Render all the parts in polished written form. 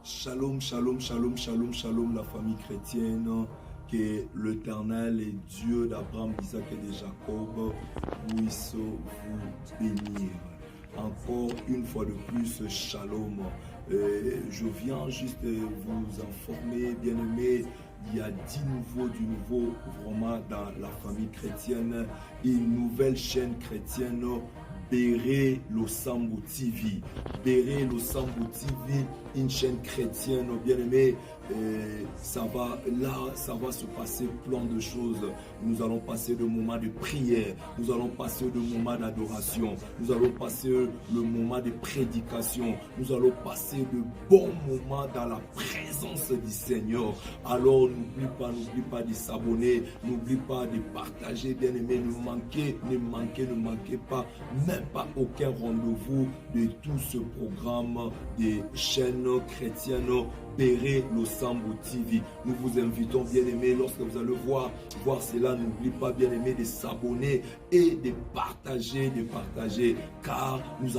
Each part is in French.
Shalom, shalom, shalom, shalom, shalom, la famille chrétienne, que l'Éternel et Dieu d'Abraham, d'Isaac et de Jacob puisse vous bénir. Encore une fois de plus, shalom. Je viens juste vous informer, bien-aimés, il y a 10 nouveaux, du nouveau vraiment dans la famille chrétienne, une nouvelle chaîne chrétienne, Béré Losambo TV. Béré Losambo TV, une chaîne chrétienne, bien-aimé. Ça va se passer plein de choses. Nous allons passer de moments de prière, nous allons passer de moments d'adoration, nous allons passer le moment de prédication, nous allons passer de bons moments dans la présence du Seigneur. Alors n'oublie pas de s'abonner, n'oublie pas de partager, bien-aimé, ne manquez pas, même pas aucun rendez-vous de tout ce programme des chaînes chrétiennes Béré Losambo TV. Nous vous invitons, bien-aimés, lorsque vous allez voir cela, n'oubliez pas, bien-aimés, de s'abonner et de partager, car nous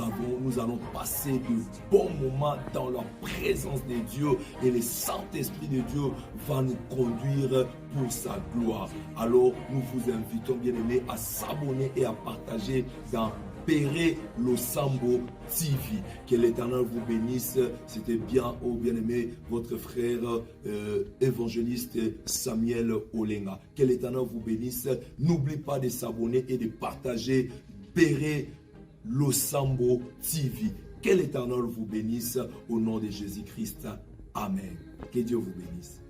allons passer de bons moments dans la présence de Dieu et le Saint-Esprit de Dieu va nous conduire pour sa gloire. Alors, nous vous invitons, bien-aimés, à s'abonner et à partager dans Béré Losambo TV. Que l'Éternel vous bénisse. C'était bien, bien-aimé, votre frère évangéliste Samuel Olenga. Que l'Éternel vous bénisse. N'oubliez pas de s'abonner et de partager Béré Losambo TV. Que l'Éternel vous bénisse au nom de Jésus-Christ. Amen. Que Dieu vous bénisse.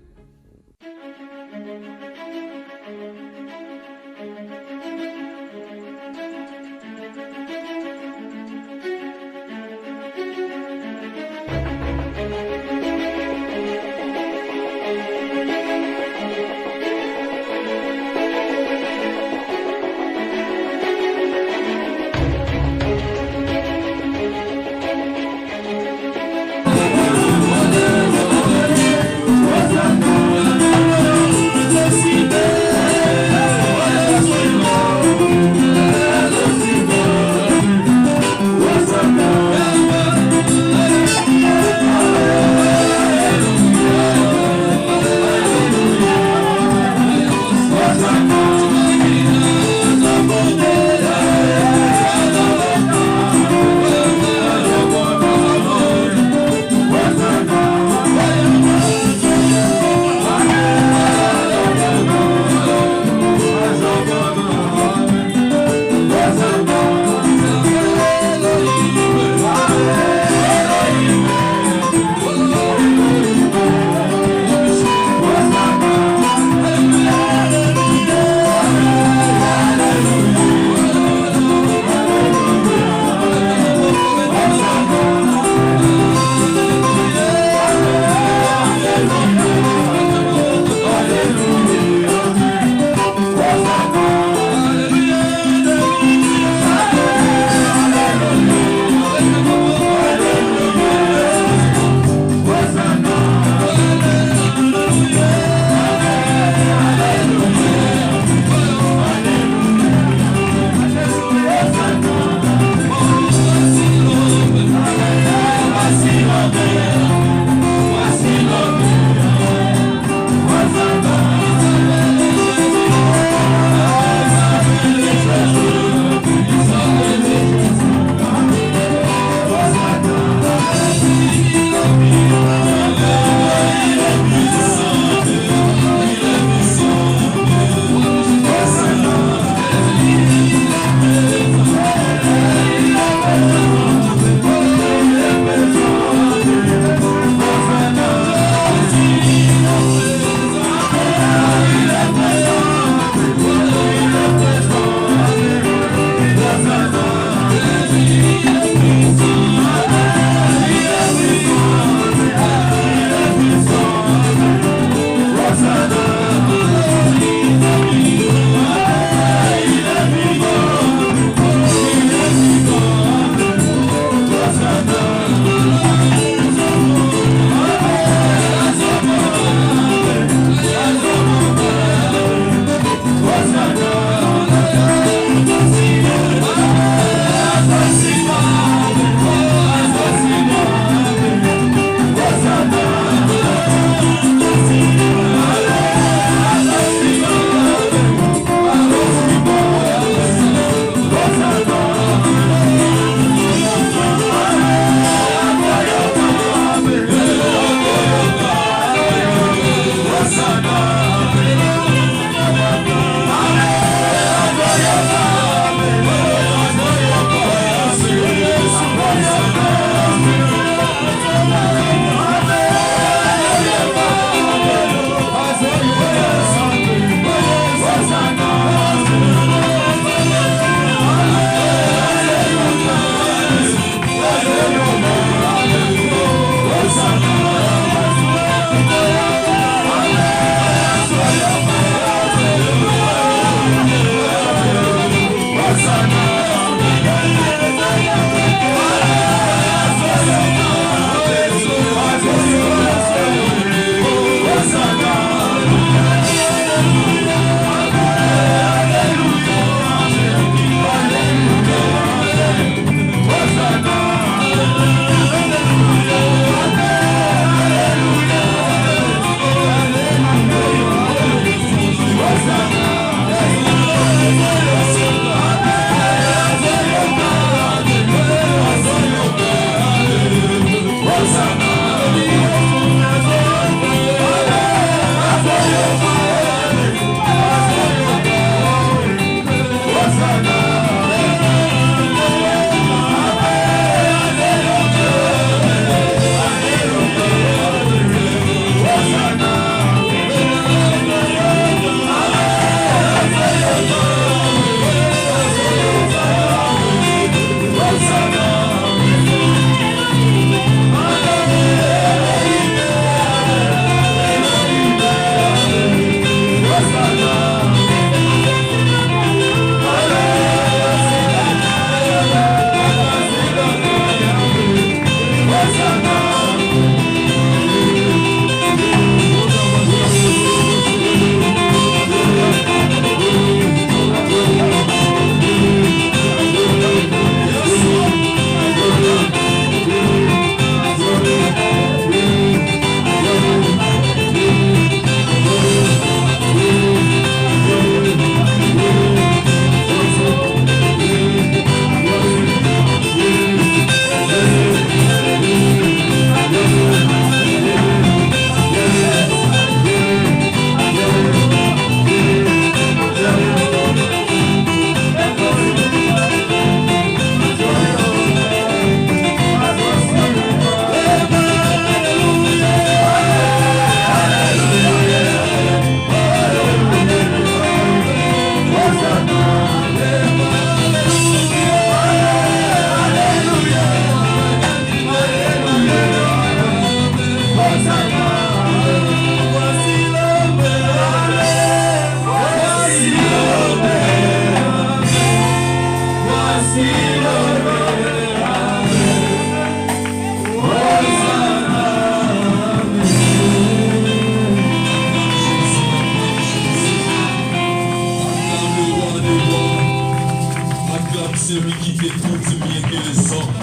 celui qui t'écoute mieux que les hommes.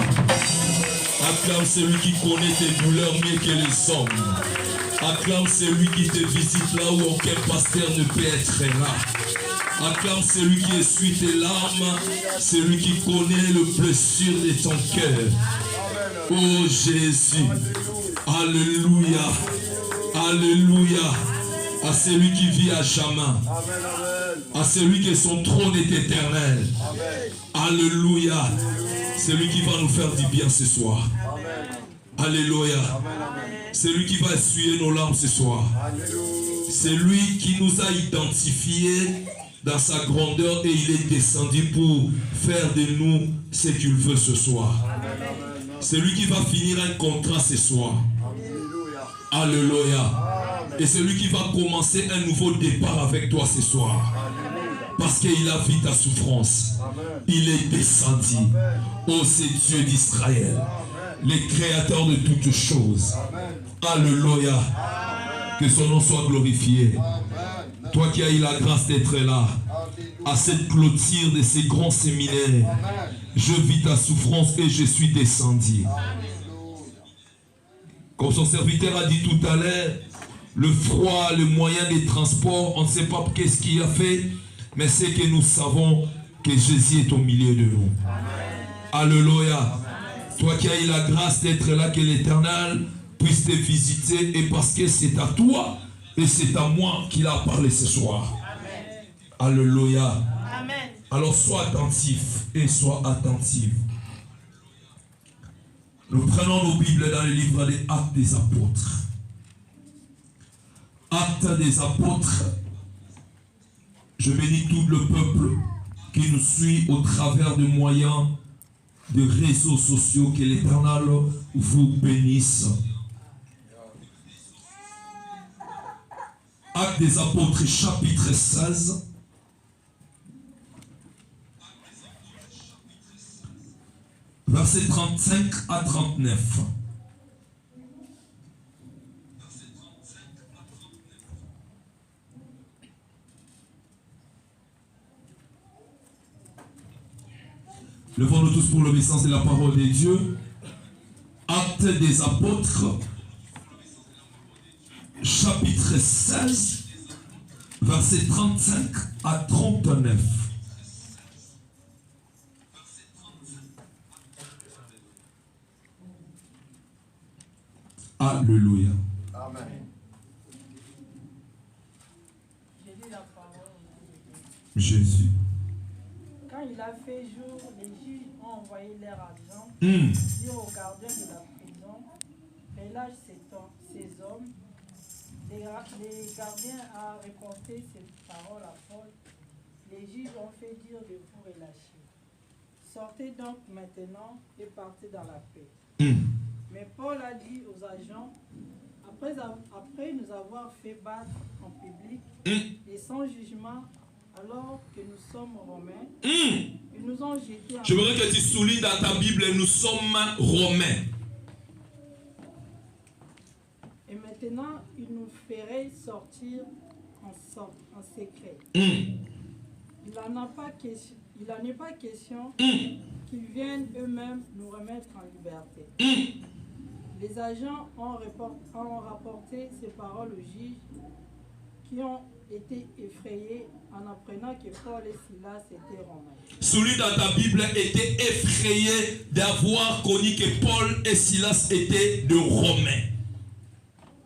Acclame celui qui connaît tes douleurs mieux que les hommes. Acclame celui qui te visite là où aucun pasteur ne peut être là. Acclame celui qui essuie tes larmes, celui qui connaît le blessure de ton cœur. Oh Jésus, alléluia, alléluia, à celui qui vit à jamais, à celui qui son trône est éternel. Alléluia, celui qui va nous faire du bien ce soir. Alléluia, celui qui va essuyer nos larmes ce soir. C'est lui qui nous a identifiés dans sa grandeur et il est descendu pour faire de nous ce qu'il veut ce soir. C'est lui qui va finir un contrat ce soir. Alléluia. Et c'est lui qui va commencer un nouveau départ avec toi ce soir. Parce qu'il a vu ta souffrance. Il est descendu. Oh, c'est Dieu d'Israël, le créateur de toutes choses. Alléluia. Que son nom soit glorifié. Toi qui as eu la grâce d'être là, à cette clôture de ces grands séminaires, je vis ta souffrance et je suis descendu. Comme son serviteur a dit tout à l'heure, le froid, le moyen de transport, on ne sait pas qu'est-ce qu'il a fait, mais c'est que nous savons que Jésus est au milieu de nous. Alléluia. Toi qui as eu la grâce d'être là, que l'Éternel puisse te visiter, et parce que c'est à toi et c'est à moi qu'il a parlé ce soir. Amen. Alléluia. Amen. Alors sois attentif et sois attentif. Nous prenons nos Bibles dans le livre des Actes des Apôtres. Actes des Apôtres. Je bénis tout le peuple qui nous suit au travers de moyens de réseaux sociaux. Que l'Éternel vous bénisse. Actes des Apôtres, chapitre 16. Versets 35 à 39. Levons-nous tous pour l'obéissance de la parole de Dieu. Actes des apôtres, chapitre 16, versets 35 à 39. Alléluia. Amen. Jésus. Quand il a fait jour, les juges ont envoyé leur agent dire aux gardiens de la prison, relâche ces hommes. Les gardiens ont raconté ces paroles à Paul. Les juges ont fait dire de vous relâcher. Sortez donc maintenant et partez dans la paix. Mais Paul a dit aux agents, après nous avoir fait battre en public et sans jugement, alors que nous sommes romains, ils nous ont jetés en... Je voudrais que tu soulignes dans ta Bible, nous sommes romains. Et maintenant, ils nous feraient sortir en secret. Il n'en est pas question qu'ils viennent eux-mêmes nous remettre en liberté. Les agents ont rapporté ces paroles aux juges qui ont été effrayés en apprenant que Paul et Silas étaient romains. Celui dans ta Bible était effrayé d'avoir connu que Paul et Silas étaient de Romains.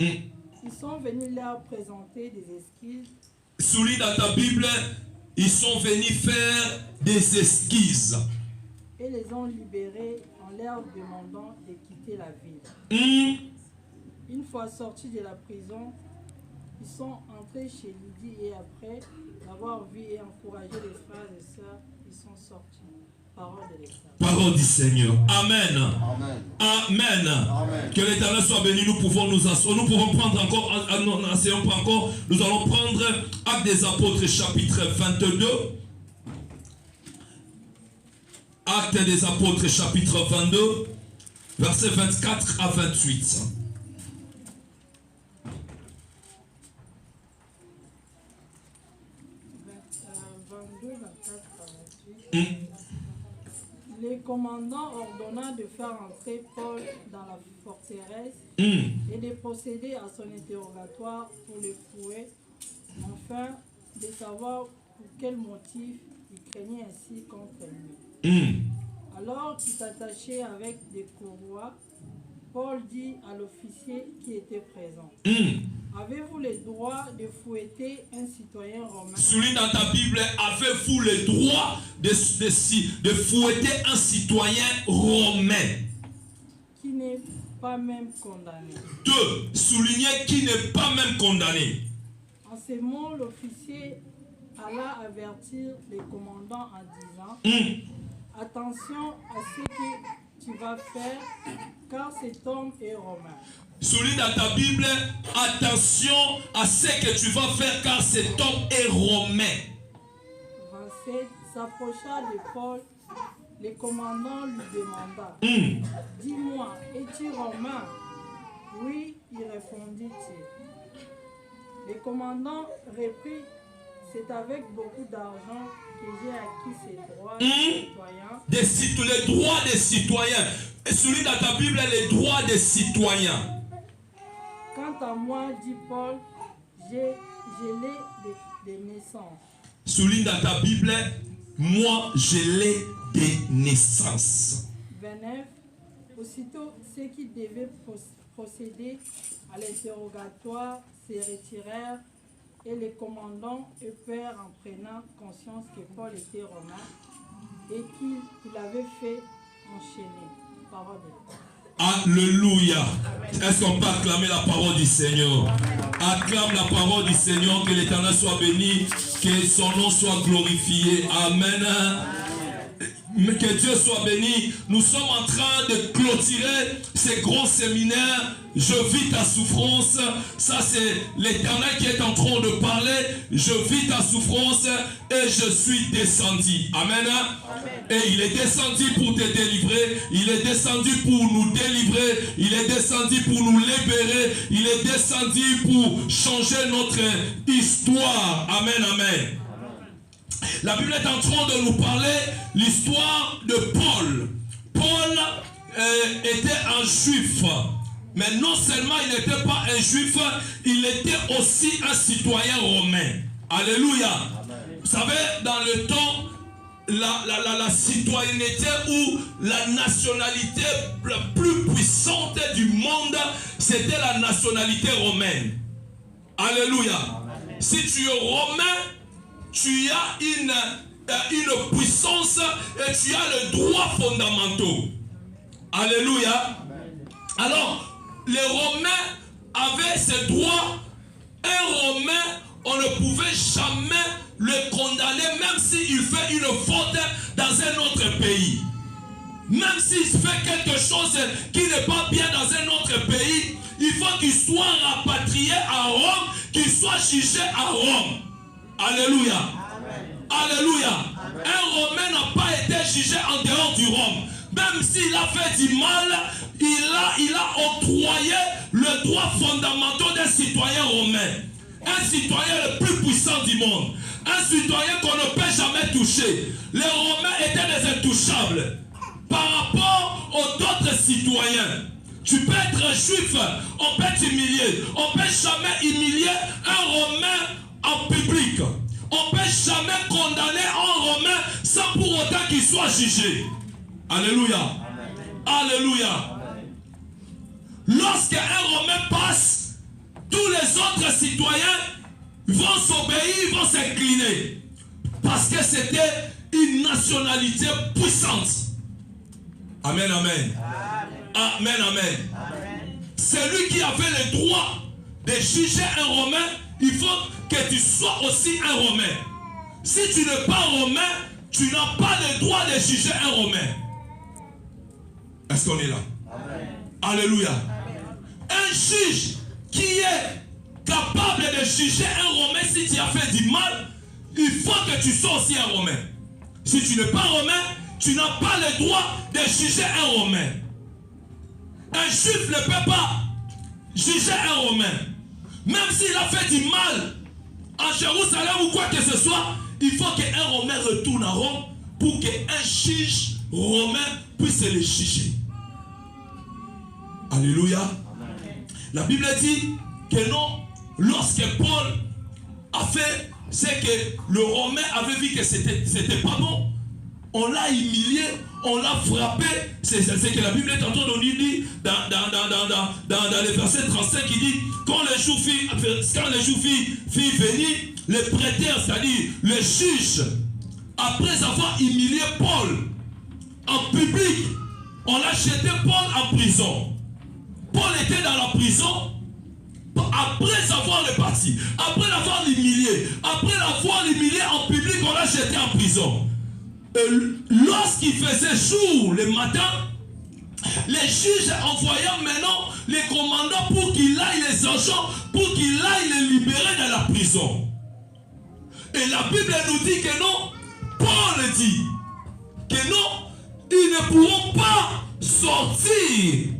Ils sont venus leur présenter des excuses. Celui dans ta Bible, ils sont venus faire des esquisses. Et les ont libérés en leur demandant de quitter la ville. Une fois sortis de la prison, ils sont entrés chez Lydie et après avoir vu et encouragé les frères et sœurs, ils sont sortis. Parole de l'État. Parole du Seigneur. Amen. Amen. Amen. Amen. Que l'Éternel soit béni. Nous pouvons nous asseoir. Nous pouvons prendre encore, nous n'asseyons pas encore. Nous allons prendre Actes des Apôtres chapitre 22. Actes des Apôtres chapitre 22, versets 24 à 28. Les commandants ordonna de faire entrer Paul dans la forteresse et de procéder à son interrogatoire pour le fouet, enfin de savoir pour quel motif il craignait ainsi contre lui. Alors qu'il s'attachait avec des courroies, Paul dit à l'officier qui était présent, avez-vous le droit de fouetter un citoyen romain? Celui dans ta Bible, avez-vous le droit de fouetter un citoyen romain? Qui n'est pas même condamné. 2. Souligner qui n'est pas même condamné. En ces mots, l'officier alla avertir les commandants en disant, attention à ce que tu vas faire, car cet homme est romain. Celui dans ta Bible, attention à ce que tu vas faire, car cet homme est romain. 27. S'approcha de Paul, le commandant lui demanda, dis-moi, es-tu romain? Oui, il répondit-il. Le commandant reprit, c'est avec beaucoup d'argent que j'ai acquis ces droits de citoyens. Les droits des citoyens. Et celui dans ta Bible, les droits des citoyens. Quant à moi, dit Paul, je l'ai de naissance. Celui dans ta Bible, moi je l'ai de naissance. 29. Aussitôt, ceux qui devaient procéder à l'interrogatoire se retirèrent et les commandants eupèrent en prenant conscience que Paul était romain et qu'il avait fait enchaîner. Parole de Dieu. Alléluia. Est-ce qu'on peut acclamer la parole du Seigneur? Acclame la parole du Seigneur, que l'Éternel soit béni, que son nom soit glorifié. Amen. Que Dieu soit béni. Nous sommes en train de clôturer ces grands séminaires Je vis ta souffrance. Ça, c'est l'Éternel qui est en train de parler. Je vis ta souffrance et je suis descendu. Amen. Et il est descendu pour te délivrer. Il est descendu pour nous délivrer. Il est descendu pour nous libérer. Il est descendu pour changer notre histoire. Amen, amen. La Bible est en train de nous parler l'histoire de Paul. Paul était un juif. Mais non seulement il n'était pas un juif, il était aussi un citoyen romain. Alléluia. Amen. Vous savez, dans le temps, la citoyenneté ou la nationalité la plus puissante du monde, c'était la nationalité romaine. Alléluia. Amen. Si tu es romain, tu as une puissance et tu as le droit fondamentaux. Alléluia. Amen. Alors, les Romains avaient ces droits. Un Romain, on ne pouvait jamais le condamner, même s'il fait une faute dans un autre pays. Même s'il fait quelque chose qui n'est pas bien dans un autre pays, il faut qu'il soit rapatrié à Rome, qu'il soit jugé à Rome. Alléluia. Amen. Alléluia. Amen. Un Romain n'a pas été jugé en dehors du Rome. Même s'il a fait du mal, il a octroyé le droit fondamental d'un citoyen romain. Un citoyen le plus puissant du monde. Un citoyen qu'on ne peut jamais toucher. Les Romains étaient des intouchables. Par rapport aux autres citoyens. Tu peux être un juif, on peut t'humilier. On ne peut jamais humilier un Romain en public. On ne peut jamais condamner un Romain sans pour autant qu'il soit jugé. Alléluia. Amen. Alléluia. Lorsqu'un Romain passe, tous les autres citoyens vont s'obéir, vont s'incliner. Parce que c'était une nationalité puissante. Amen, amen. Amen, amen. Amen. Celui qui avait le droit de juger un Romain, il faut que tu sois aussi un Romain. Si tu n'es pas Romain, tu n'as pas le droit de juger un Romain. Est-ce qu'on est là? Amen. Alléluia. Amen. Un juge qui est capable de juger un Romain, si tu as fait du mal, il faut que tu sois aussi un Romain. Si tu n'es pas Romain, tu n'as pas le droit de juger un Romain. Un juif ne peut pas juger un Romain. Même s'il a fait du mal en Jérusalem ou quoi que ce soit, il faut qu'un Romain retourne à Rome pour qu'un juge romain puisse le juger. Alléluia. Amen. La Bible dit que non, lorsque Paul a fait ce que le Romain avait vu que c'était pas bon, on l'a humilié, on l'a frappé. C'est ce que la Bible est en train de nous dire dans le verset 35 qui dit quand les jours fit venir, le prêteur, c'est-à-dire le juge, après avoir humilié Paul en public, on l'a jeté Paul en prison. Paul était dans la prison. Après avoir reparti, après l'avoir humilié, en public, on l'a jeté en prison. Lorsqu'il faisait jour le matin, les juges envoyaient maintenant les commandants pour qu'il aille les agents, pour qu'il aille les libérer de la prison. Et la Bible nous dit que non, Paul dit que non, ils ne pourront pas sortir.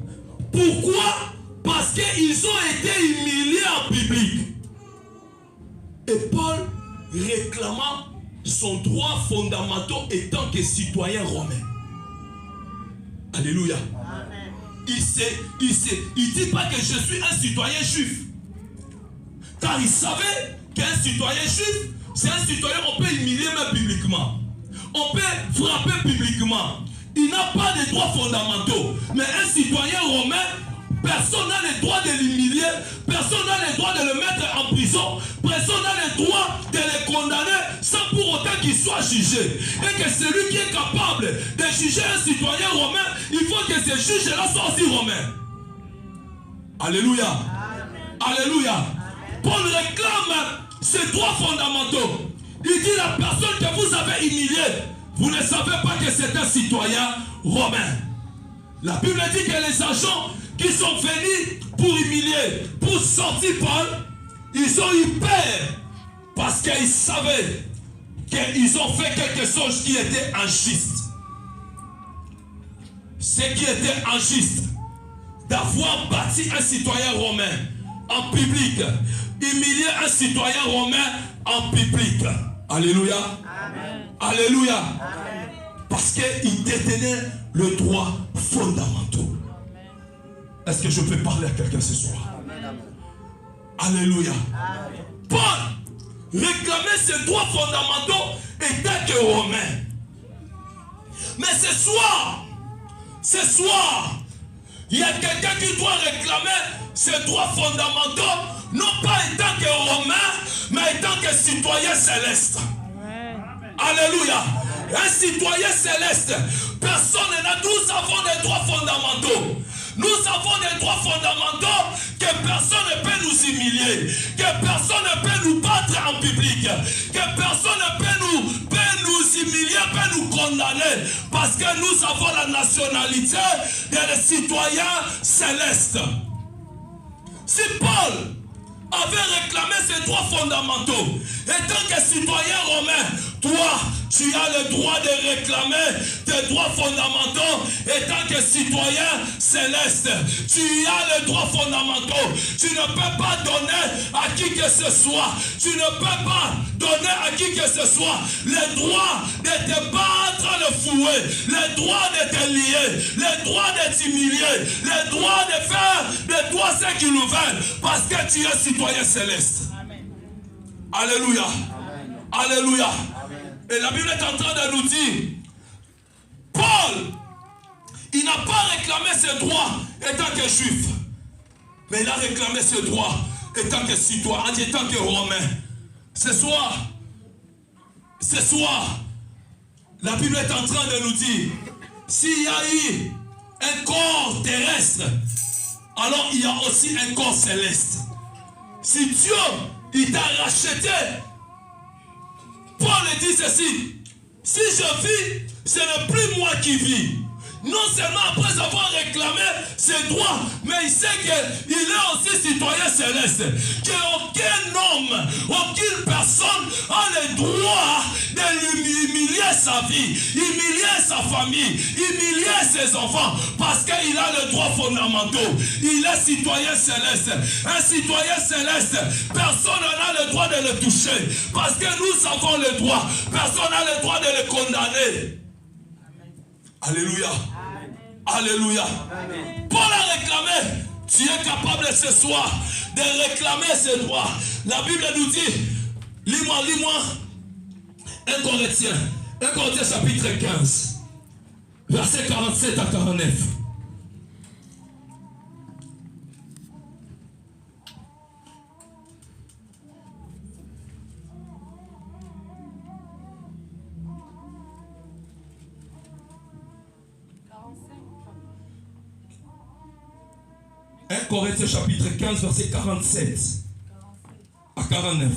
Pourquoi? Parce qu'ils ont été humiliés en public. Et Paul réclamant son droit fondamental étant que citoyen romain. Alléluia. Amen. Il dit pas que je suis un citoyen juif. Car il savait qu'un citoyen juif, c'est un citoyen qu'on peut humilier même publiquement. On peut frapper publiquement. Il n'a pas de droits fondamentaux. Mais un citoyen romain, personne n'a le droit de l'humilier, personne n'a le droit de le mettre en prison, personne n'a le droit de le condamner sans pour autant qu'il soit jugé. Et que celui qui est capable de juger un citoyen romain, il faut que ce juge-là soit aussi romain. Alléluia. Amen. Alléluia. Amen. Paul réclame ses droits fondamentaux. Il dit la personne que vous avez humiliée, vous ne savez pas que c'est un citoyen romain. La Bible dit que les agents qui sont venus pour humilier, pour sortir Paul, ils ont eu peur parce qu'ils savaient qu'ils ont fait quelque chose qui était injuste. Ce qui était injuste, d'avoir battu un citoyen romain en public, humilier un citoyen romain en public. Alléluia. Amen. Alléluia. Amen. Parce qu'il détenait le droit fondamental. Est-ce que je peux parler à quelqu'un ce soir? Amen. Alléluia. Amen. Paul réclamait ses droits fondamentaux étant que romain. Mais ce soir, il y a quelqu'un qui doit réclamer ses droits fondamentaux, non pas étant que romain, mais étant que citoyen céleste. Amen. Alléluia. Un citoyen céleste, personne n'a. Nous avons des droits fondamentaux. Nous avons des droits fondamentaux que personne ne peut nous humilier, que personne ne peut nous battre en public, que personne ne peut nous humilier, peut nous condamner, parce que nous avons la nationalité des citoyens célestes. Si Paul avait réclamé ses droits fondamentaux, étant que citoyen romain, toi, tu as le droit de réclamer tes droits fondamentaux étant que citoyen céleste. Tu as les droits fondamentaux. Tu ne peux pas donner à qui que ce soit. Tu ne peux pas donner à qui que ce soit le droit de te battre le fouet, le droit de te lier, le droit de t'humilier, le droit de faire de toi ce qu'ils nous veulent, parce que tu es citoyen céleste. Amen. Alléluia. Amen. Alléluia. Et la Bible est en train de nous dire, Paul, il n'a pas réclamé ses droits étant que juif, mais il a réclamé ses droits étant que citoyen, étant que romain. Ce soir, la Bible est en train de nous dire, s'il y a eu un corps terrestre, alors il y a aussi un corps céleste. Si Dieu, il t'a racheté, Paul dit ceci, si je vis, ce n'est plus moi qui vis. Non seulement après avoir réclamé ses droits, mais il sait qu'il est aussi citoyen céleste. Qu'aucun homme, aucune personne a le droit de lui humilier sa vie, humilier sa famille, humilier ses enfants, parce qu'il a le droit fondamental. Il est citoyen céleste. Un citoyen céleste, personne n'a le droit de le toucher, parce que nous avons le droit. Personne n'a le droit de le condamner. Alléluia. Amen. Alléluia. Amen. Paul a réclamé. Tu es capable ce soir de réclamer ses droits. La Bible nous dit, lis-moi 1 Corinthiens chapitre 15, versets 47 à 49. Corinthiens chapitre 15, verset 47 à 49.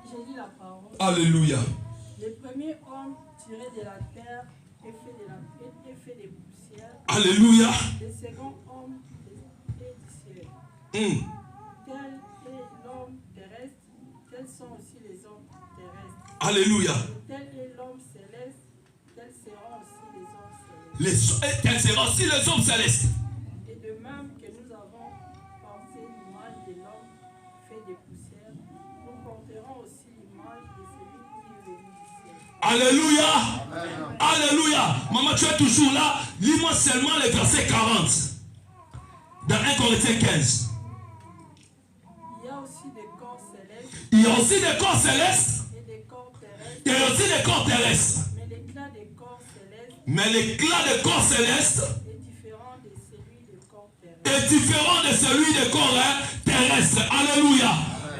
J'ai dit la parole. Alléluia. Le premier homme tiré de la terre est fait des poussières. Alléluia. Le second homme est du ciel. Tel est l'homme terrestre, tels sont aussi les hommes terrestres. Alléluia. Tel est l'homme céleste, tels seront aussi les hommes célestes. Tels seront aussi les hommes célestes. Alléluia. Amen. Alléluia. Maman, tu es toujours là. Lis-moi seulement le verset 40. Dans 1 Corinthiens 15. Il y a aussi des corps célestes. Il y a aussi des corps célestes. Et des corps terrestres. Il y a aussi des corps terrestres. Mais l'éclat des corps célestes est différent de celui des corps terrestres. Alléluia.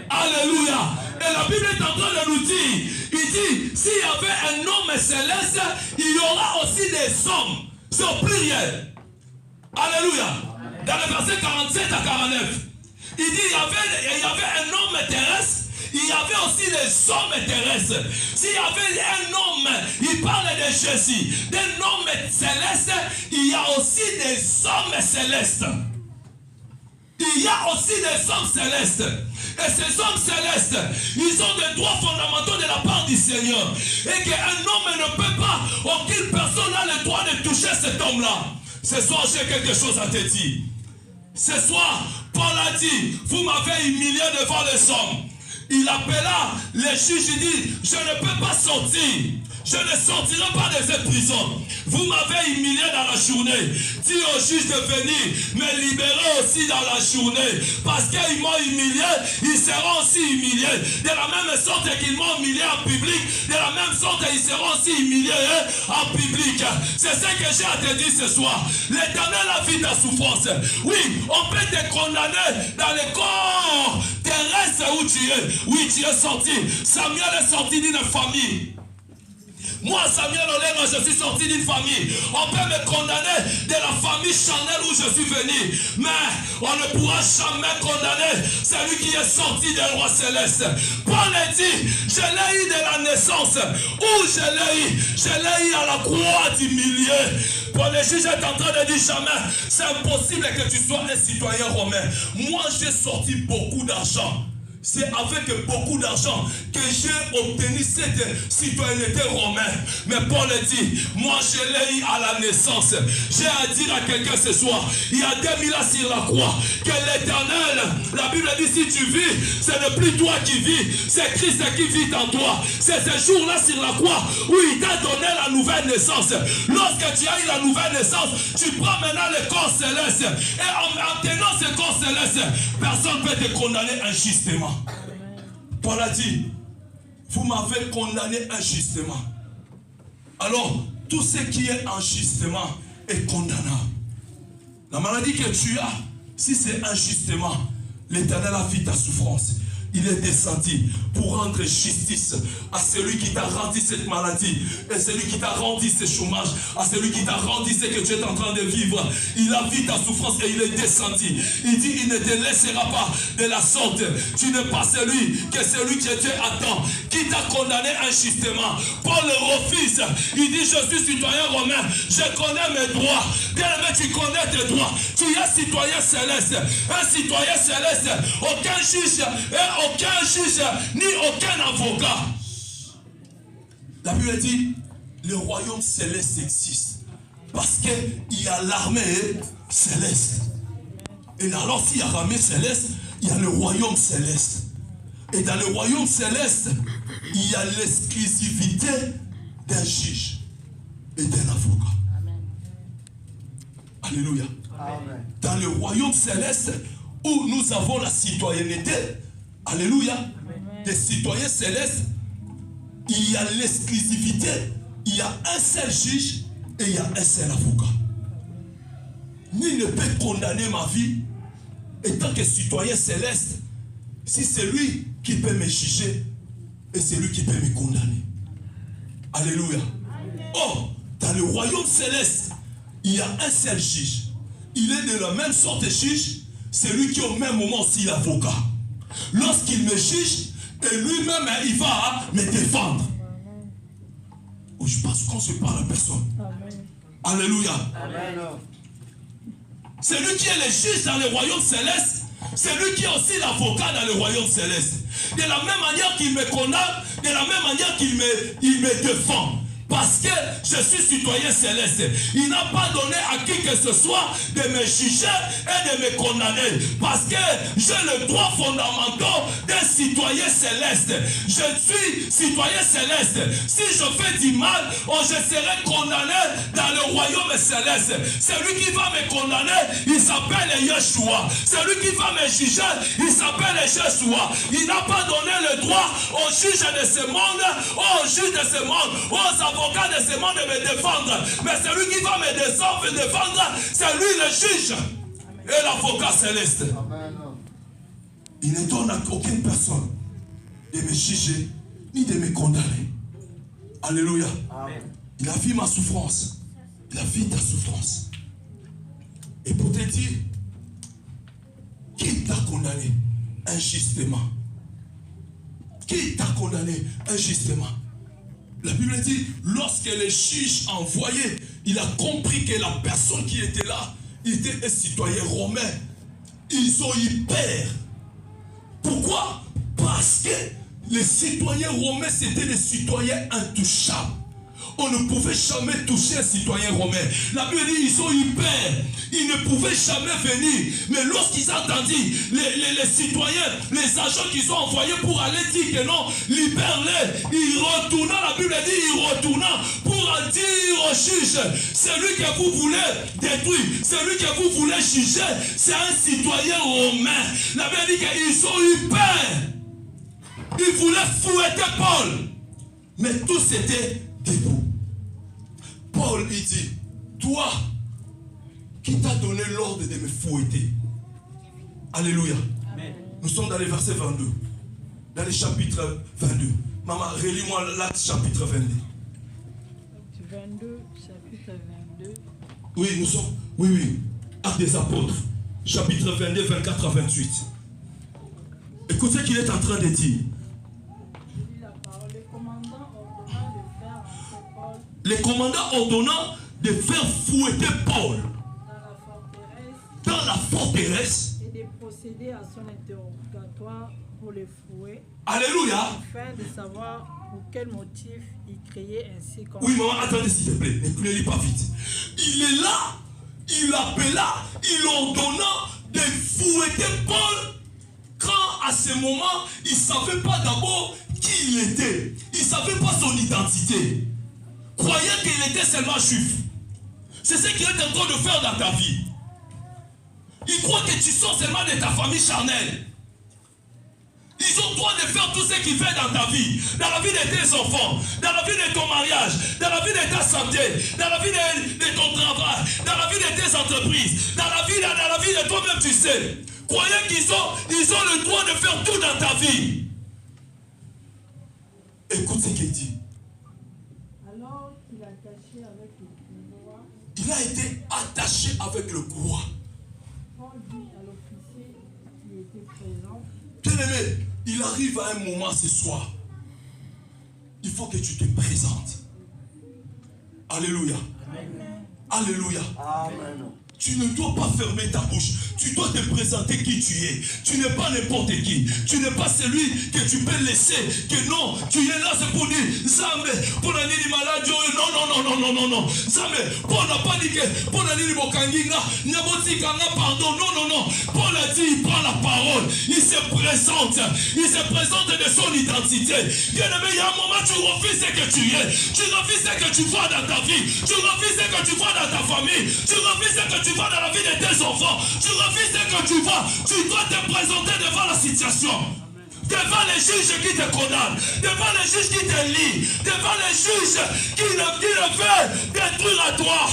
Alléluia. Et la Bible est en train de nous dire, il dit, s'il y avait un homme céleste, il y aura aussi des hommes. C'est au pluriel. Alléluia. Dans le verset 47 à 49, il dit, il y avait un homme terrestre il y avait aussi des hommes terrestres. S'il y avait un homme, il parle de Jésus, d'un homme céleste, il y a aussi des hommes célestes. Il y a aussi des hommes célestes. Et ces hommes célestes, ils ont des droits fondamentaux de la part du Seigneur. Et qu'un homme ne peut pas, aucune personne n'a le droit de toucher cet homme-là. Ce soir, j'ai quelque chose à te dire. Ce soir, Paul a dit, vous m'avez humilié devant les hommes. Il appela les juges, il dit, je ne peux pas sortir. Je ne sortirai pas de cette prison. Vous m'avez humilié dans la journée. Dis aux juges de venir me libérer aussi dans la journée. Parce qu'ils m'ont humilié, ils seront aussi humiliés. De la même sorte qu'ils m'ont humilié en public, de la même sorte ils seront aussi humiliés en public. C'est ce que j'ai à te dire ce soir. L'Éternel a vu ta souffrance. Oui, on peut te condamner dans le corps terrestre où tu es. Oui, tu es sorti. Samuel est sorti d'une famille. Moi, Samuel Olenga, je suis sorti d'une famille. On peut me condamner de la famille charnelle où je suis venu. Mais on ne pourra jamais condamner celui qui est sorti des rois célestes. Paul dit, je l'ai eu de la naissance. Où je l'ai eu à la croix du milieu. Paul le juge est en train de dire jamais, c'est impossible que tu sois un citoyen romain. Moi, j'ai sorti beaucoup d'argent. C'est avec beaucoup d'argent que j'ai obtenu cette citoyenneté romaine. Mais Paul dit, moi je l'ai eu à la naissance. J'ai à dire à quelqu'un ce soir, il y a 2000 ans sur la croix, que l'Éternel, la Bible dit, si tu vis, ce n'est plus toi qui vis, c'est Christ qui vit en toi. C'est ce jour-là sur la croix où il t'a donné la nouvelle naissance. Lorsque tu as eu la nouvelle naissance, tu prends maintenant le corps céleste. Et en tenant ce corps céleste, personne ne peut te condamner injustement. Paul a dit, vous m'avez condamné injustement. Alors, tout ce qui est injustement est condamnable. La maladie que tu as, si c'est injustement, l'Éternel a vu ta souffrance. Il est descendu pour rendre justice à celui qui t'a rendu cette maladie, et celui qui t'a rendu ce chômage, à celui qui t'a rendu ce que tu es en train de vivre. Il a vu ta souffrance et il est descendu. Il dit, il ne te laissera pas de la sorte. Tu n'es pas celui que Dieu attend, qui t'a condamné injustement. Paul le refuse. Il dit, je suis citoyen romain, je connais mes droits. Bien-aimé, tu connais tes droits. Tu es citoyen céleste. Un citoyen céleste, aucun juge ni aucun avocat. La Bible dit, le royaume céleste existe. Parce qu'il y a l'armée céleste. Et alors s'il y a l'armée céleste, il y a le royaume céleste. Et dans le royaume céleste, il y a l'exclusivité d'un juge et d'un avocat. Amen. Alléluia. Amen. Dans le royaume céleste, où nous avons la citoyenneté, alléluia, amen, des citoyens célestes, il y a l'exclusivité, il y a un seul juge et il y a un seul avocat. Nul ne peut condamner ma vie étant que citoyen céleste si c'est lui qui peut me juger et c'est lui qui peut me condamner. Alléluia. Or, dans le royaume céleste, il y a un seul juge. Il est de la même sorte de juge, c'est lui qui au même moment aussi l'avocat. Lorsqu'il me juge, et lui-même il va me défendre. Oh, je pense qu'on se parle à personne. Amen. Alléluia. Amen. C'est lui qui est le juge dans le royaume céleste. C'est lui qui est aussi l'avocat dans le royaume céleste. De la même manière qu'il me condamne, de la même manière qu'il me défend. Parce que je suis citoyen céleste. Il n'a pas donné à qui que ce soit de me juger et de me condamner. Parce que j'ai le droit fondamental d'un citoyen céleste. Je suis citoyen céleste. Si je fais du mal, je serai condamné dans le royaume céleste. Celui qui va me condamner, il s'appelle Yeshua. Celui qui va me juger, il s'appelle Yeshua. Il n'a pas donné le droit aux juges de ce monde, aux juges de ce monde, aux avocats de ce monde de me défendre. Mais celui qui va me défendre, c'est lui le juge. Amen. Et l'avocat céleste. Amen. Il ne donne à aucune personne de me juger ni de me condamner. Alléluia. Amen. Il a vu ma souffrance. Il a vu ta souffrance. Et pour te dire, qui t'a condamné injustement? Qui t'a condamné injustement? La Bible dit, lorsque les juges envoyés, il a compris que la personne qui était là, il était un citoyen romain. Ils ont eu peur. Pourquoi? Parce que les citoyens romains, c'était des citoyens intouchables. On ne pouvait jamais toucher un citoyen romain. La Bible dit, ils ont eu peur. Ils ne pouvaient jamais venir. Mais lorsqu'ils ont entendu les citoyens, les agents qu'ils ont envoyés pour aller dire que non, libère-les, ils retournent, la Bible dit, ils retournent pour dire au juge, celui que vous voulez détruire, celui que vous voulez juger, c'est un citoyen romain. La Bible dit qu'ils ont eu peur. Ils voulaient fouetter Paul. Mais tous étaient debout. Paul, il dit, toi, qui t'a donné l'ordre de me fouetter? Alléluia. Amen. Nous sommes dans les versets 22. Dans les chapitres 22. Maman, relis-moi l'acte chapitre 22. Acte 22, chapitre 22. Oui, nous sommes. Oui. Acte des apôtres. Chapitre 22, 24 à 28. Écoutez ce qu'il est en train de dire. Les commandants ordonnant de faire fouetter Paul dans la forteresse et de procéder à son interrogatoire pour le fouet. Alléluia. Afin de savoir pour quel motif il criait ainsi. Oui, maman, attendez s'il te plaît, ne lis pas vite. Il est là, il appela, il ordonna de fouetter Paul quand à ce moment, il ne savait pas d'abord qui il était. Il ne savait pas son identité. Croyait qu'il était seulement juif. C'est ce qu'il est en train de faire dans ta vie. Il croit que tu sors seulement de ta famille charnelle. Ils ont le droit de faire tout ce qu'ils font dans ta vie. Dans la vie de tes enfants, dans la vie de ton mariage, dans la vie de ta santé, dans la vie de ton travail, dans la vie de tes entreprises, dans la vie de toi-même, tu sais. Croyez qu'ils ont le droit de faire tout dans ta vie. Écoute ce qu'il dit. Il a été attaché avec le roi. Bien-aimé, il arrive à un moment ce soir. Il faut que tu te présentes. Alléluia. Amen. Alléluia. Amen. Tu ne dois pas fermer ta bouche. Tu dois te présenter qui tu es. Tu n'es pas n'importe qui. Tu n'es pas celui que tu peux laisser. Que non, tu es là, c'est pour dire, Zame, pour la nuit malade, non. Zame, Paul n'a pas dit que, pour la nuit bokanginga, pardon, non. Paul a dit, il prend la parole. Il se présente de son identité. Bien-aimé, il y a un moment, tu refuses ce que tu es. Tu refuses ce que tu vois dans ta vie. Tu refuses ce que tu vois dans ta famille. Tu refuses ce que tu vois dans la vie de tes enfants. Tu refuses ce que tu vois. Tu dois te présenter devant la situation. Devant les juges qui te condamnent. Devant les juges qui te lient. Devant les juges qui ne veulent détruire à toi.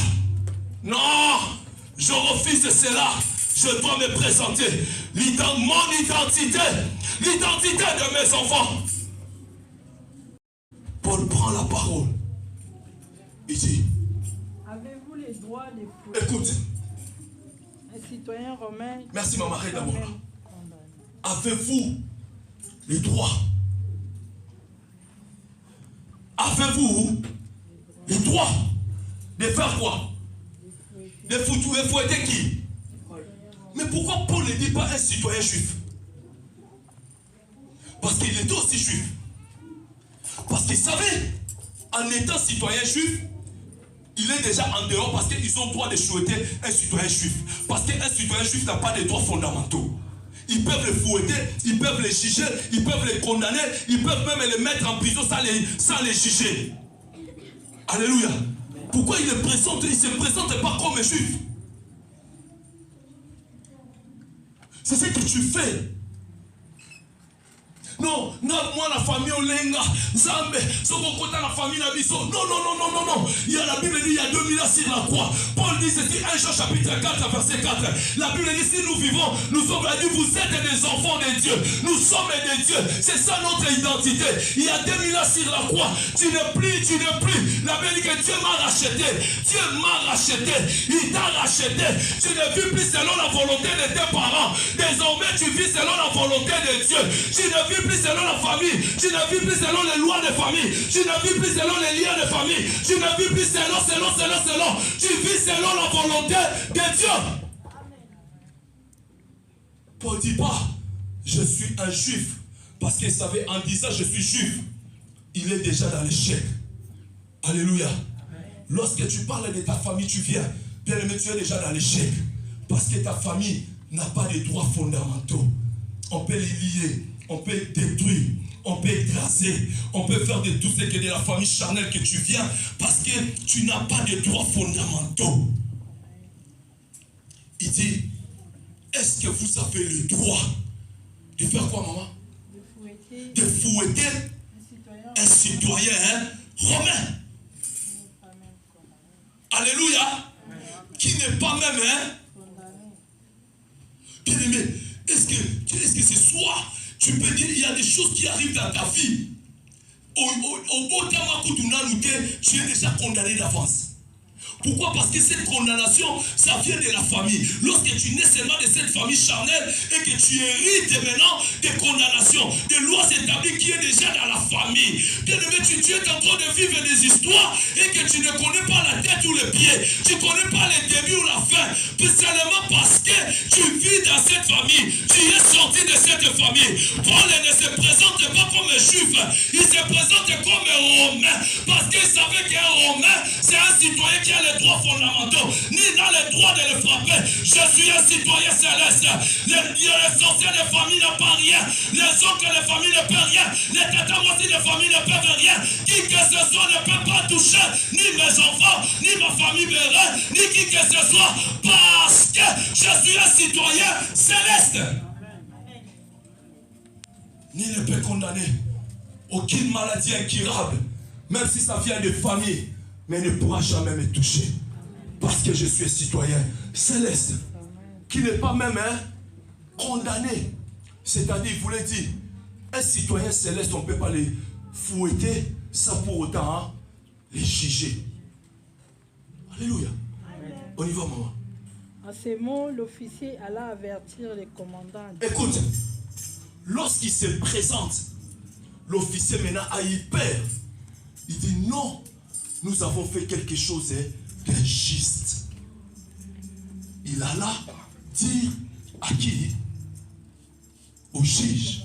Non, je refuse cela. Je dois me présenter. Mon identité. L'identité de mes enfants. Paul prend la parole. Il dit. Avez-vous les droits de fouetter? Écoute. Un citoyen romain. Merci maman, arrête d'abord. Avez-vous les droits? Avez-vous les droits de faire quoi? De fouetter qui? Mais pourquoi Paul ne dit pas un citoyen juif? Parce qu'il était aussi juif. Parce qu'il savait, en étant citoyen juif, il est déjà en dehors parce qu'ils ont le droit de fouetter un citoyen juif. Parce qu'un citoyen juif n'a pas de droits fondamentaux. Ils peuvent le fouetter, ils peuvent les juger, ils peuvent les condamner, ils peuvent même les mettre en prison sans les juger. Alléluia. Pourquoi il ne se présente pas comme un juif? C'est ce que tu fais. Non, moi la famille Olenga, Zambe, Sokokota la famille Nabiso. Non. Il y a la Bible dit, il y a 2000 ans sur la croix. Paul dit ceci, 1 Jean chapitre 4, verset 4. La Bible dit, si nous vivons, nous sommes dit, vous êtes des enfants de Dieu. Nous sommes des dieux. C'est ça notre identité. Il y a 2000 ans sur la croix. Tu n'es plus. La Bible dit que Dieu m'a racheté. Dieu m'a racheté. Il t'a racheté. Tu ne vis plus selon la volonté de tes parents. Désormais, tu vis selon la volonté de Dieu. Tu ne vis plus selon la famille. Tu ne vis plus selon les lois de famille. Tu ne vis plus selon les liens de famille. Tu ne vis plus selon. Tu vis selon la volonté de Dieu. Paul ne dit pas, je suis un juif. Parce qu'il savait, en disant je suis juif, il est déjà dans l'échec. Alléluia. Lorsque tu parles de ta famille, tu viens. Bien aimé, tu es déjà dans l'échec. Parce que ta famille n'a pas de droits fondamentaux. On peut les lier, on peut détruire, on peut écraser, on peut faire de tout ce qui est de la famille charnelle que tu viens. Parce que tu n'as pas de droits fondamentaux. Il dit, est-ce que vous avez le droit de faire quoi, maman? De fouetter un citoyen romain. Alléluia. Qui n'est pas même bien aimé. Est-ce que ce soir tu peux dire il y a des choses qui arrivent dans ta vie tu es déjà condamné d'avance. Pourquoi? Parce que cette condamnation, ça vient de la famille. Lorsque tu nais seulement de cette famille charnelle et que tu hérites maintenant des condamnations, des lois établies qui est déjà dans la famille. Bien aimé, tu es en train de vivre des histoires et que tu ne connais pas la tête ou le pied. Tu ne connais pas le début ou la fin. Seulement parce que tu vis dans cette famille. Tu es sorti de cette famille. Paul ne se présente pas comme un juif. Il se présente comme un romain. Parce qu'il savait qu'un romain, c'est un citoyen qui a les droits fondamentaux, ni dans les droits de le frapper. Je suis un citoyen céleste. Les sorciers de famille n'ont pas rien. Les oncles de famille ne peuvent rien. Les tatas aussi de famille ne peuvent rien. Qui que ce soit ne peut pas toucher ni mes enfants, ni ma famille Béret, ni qui que ce soit, parce que je suis un citoyen céleste. Ni ne peut condamner aucune maladie incurable, même si ça vient de famille, mais ne pourra jamais me toucher. Parce que je suis un citoyen céleste. Qui n'est pas même condamné. C'est-à-dire, il voulait dire, un citoyen céleste, on ne peut pas les fouetter sans pour autant les juger. Alléluia. On y va, maman. À ces mots, l'officier alla avertir les commandants. Écoute, lorsqu'il se présente, l'officier maintenant a eu peur. Il dit non. Nous avons fait quelque chose d'injuste. Il alla dire à qui? Au juge,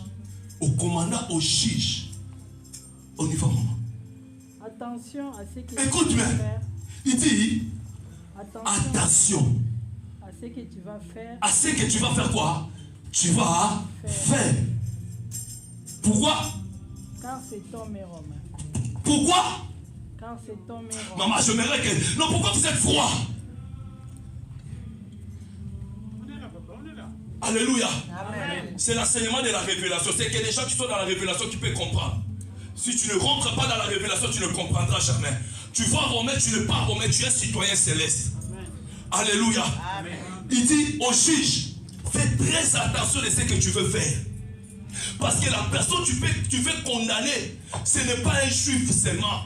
au commandant, au juge. On y va, maman. Attention à ce que écoute tu vas bien. faire. Il dit attention à ce que tu vas faire. À ce que tu vas faire quoi? Tu vas faire. Pourquoi? Car cet homme est romain. Pourquoi? Car cet homme est romain. Maman, je m'aimerais que... Non, pourquoi vous êtes froid? Alléluia. C'est l'enseignement de la révélation. C'est que les gens qui sont dans la révélation qui peuvent comprendre. Si tu ne rentres pas dans la révélation, tu ne comprendras jamais. Tu vois Romain, tu n'es pas Romain, tu es citoyen céleste. Amen. Alléluia. Amen. Il dit au juge, fais très attention de ce que tu veux faire. Parce que la personne que tu veux condamner, ce n'est pas un juif seulement,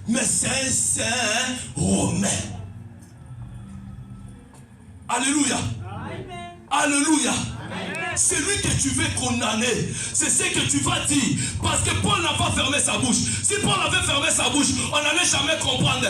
mais c'est un saint romain. Alléluia. Amen. Alléluia. C'est lui que tu veux condamner. C'est ce que tu vas dire. Parce que Paul n'a pas fermé sa bouche. Si Paul avait fermé sa bouche, on n'allait jamais comprendre.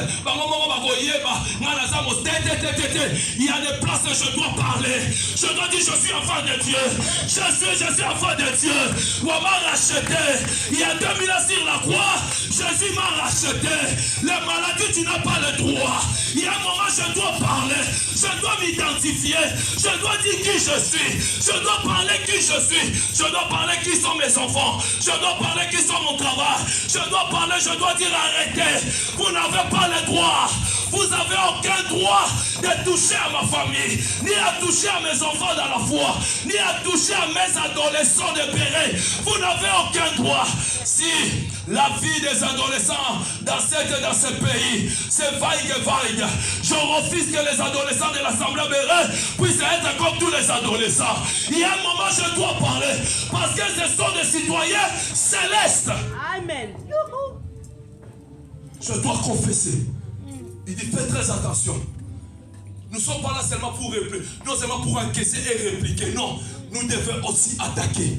Il y a des places où je dois parler. Je dois dire je suis enfant de Dieu. Je suis enfant de Dieu. On m'a racheté. Il y a 2000 ans sur la croix. Jésus m'a racheté. Les maladies, tu n'as pas le droit. Il y a un moment, je dois parler. Je dois m'identifier. Je dois dire qui je suis. Je dois parler qui je suis. Je dois parler qui sont mes enfants. Je dois parler qui sont mon travail. Je dois parler, je dois dire arrêtez. Vous n'avez pas le droit. Vous n'avez aucun droit de toucher à ma famille, ni à toucher à mes enfants dans la foi, ni à toucher à mes adolescents de Béret. Vous n'avez aucun droit. Si la vie des adolescents dans ce pays, c'est vague. Je refuse que les adolescents de l'Assemblée Béret puissent être comme tous les adolescents. Il y a un moment, je dois parler, parce que ce sont des citoyens célestes. Amen. Je dois confesser. Il dit, fais très attention. Nous ne sommes pas là seulement pour répliquer, non seulement pour encaisser et répliquer. Non, nous devons aussi attaquer.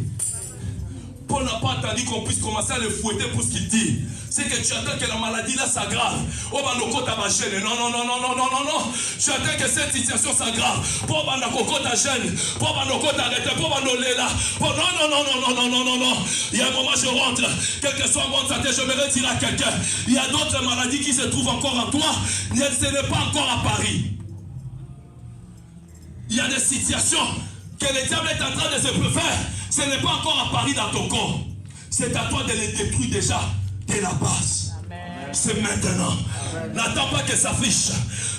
Paul n'a pas attendu qu'on puisse commencer à le fouetter pour ce qu'il dit. C'est que tu attends que la maladie là s'aggrave. Oh, Banoko ta gêne. Non, non, non, non, non, non, non, non. Tu attends que cette situation s'aggrave. Pour Banoko ta gêne. Pour Banoko t'arrête. Pour Banolé là. Non, non, non, non, non, non, non, non, non. Il y a un moment, je rentre. Quel que soit mon santé, je me retire à quelqu'un. Il y a d'autres maladies qui se trouvent encore en toi. Ce n'est pas encore à Paris. Il y a des situations que le diable est en train de se faire. Ce n'est pas encore à Paris dans ton corps. C'est à toi de les détruire déjà dès la base. C'est maintenant. N'attends pas que ça fiche.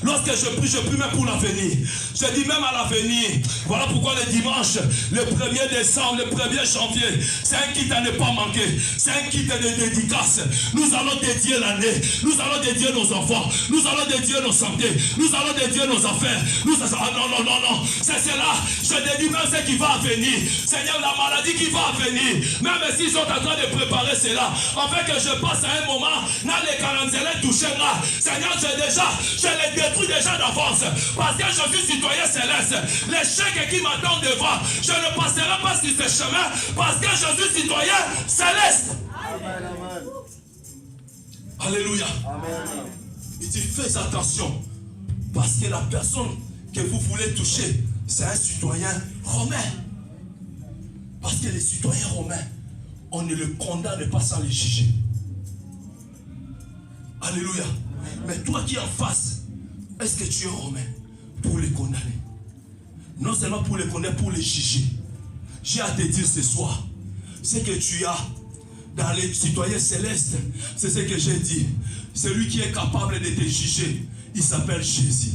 Lorsque je prie même pour l'avenir. Je dis même à l'avenir. Voilà pourquoi le dimanche, le 1er décembre, le 1er janvier, c'est un kit à ne pas manquer. C'est un kit de dédicace. Nous allons dédier l'année. Nous allons dédier nos enfants. Nous allons dédier nos santé. Nous allons dédier nos affaires. Ah non, non, non, non. C'est cela. Je dédie même ce qui va venir. Seigneur, la maladie qui va venir. Même s'ils sont en train de préparer cela. Afin que je passe à un moment, dans les calendiers touchés là. Seigneur, je les détruis déjà d'avance. Parce que je suis citoyen céleste. Les chèques qui m'attendent devant, je ne passerai pas sur ce chemin. Parce que je suis citoyen céleste. Amen. Alléluia. Amen. Il dit fais attention. Parce que la personne que vous voulez toucher, c'est un citoyen romain. Parce que les citoyens romains, on ne le condamne pas sans les juger. Alléluia. Mais toi qui es en face, est-ce que tu es romain pour les condamner? Non seulement pour les condamner, pour les juger. J'ai à te dire ce soir, ce que tu as dans les citoyens célestes, c'est ce que j'ai dit. Celui qui est capable de te juger, il s'appelle Jésus.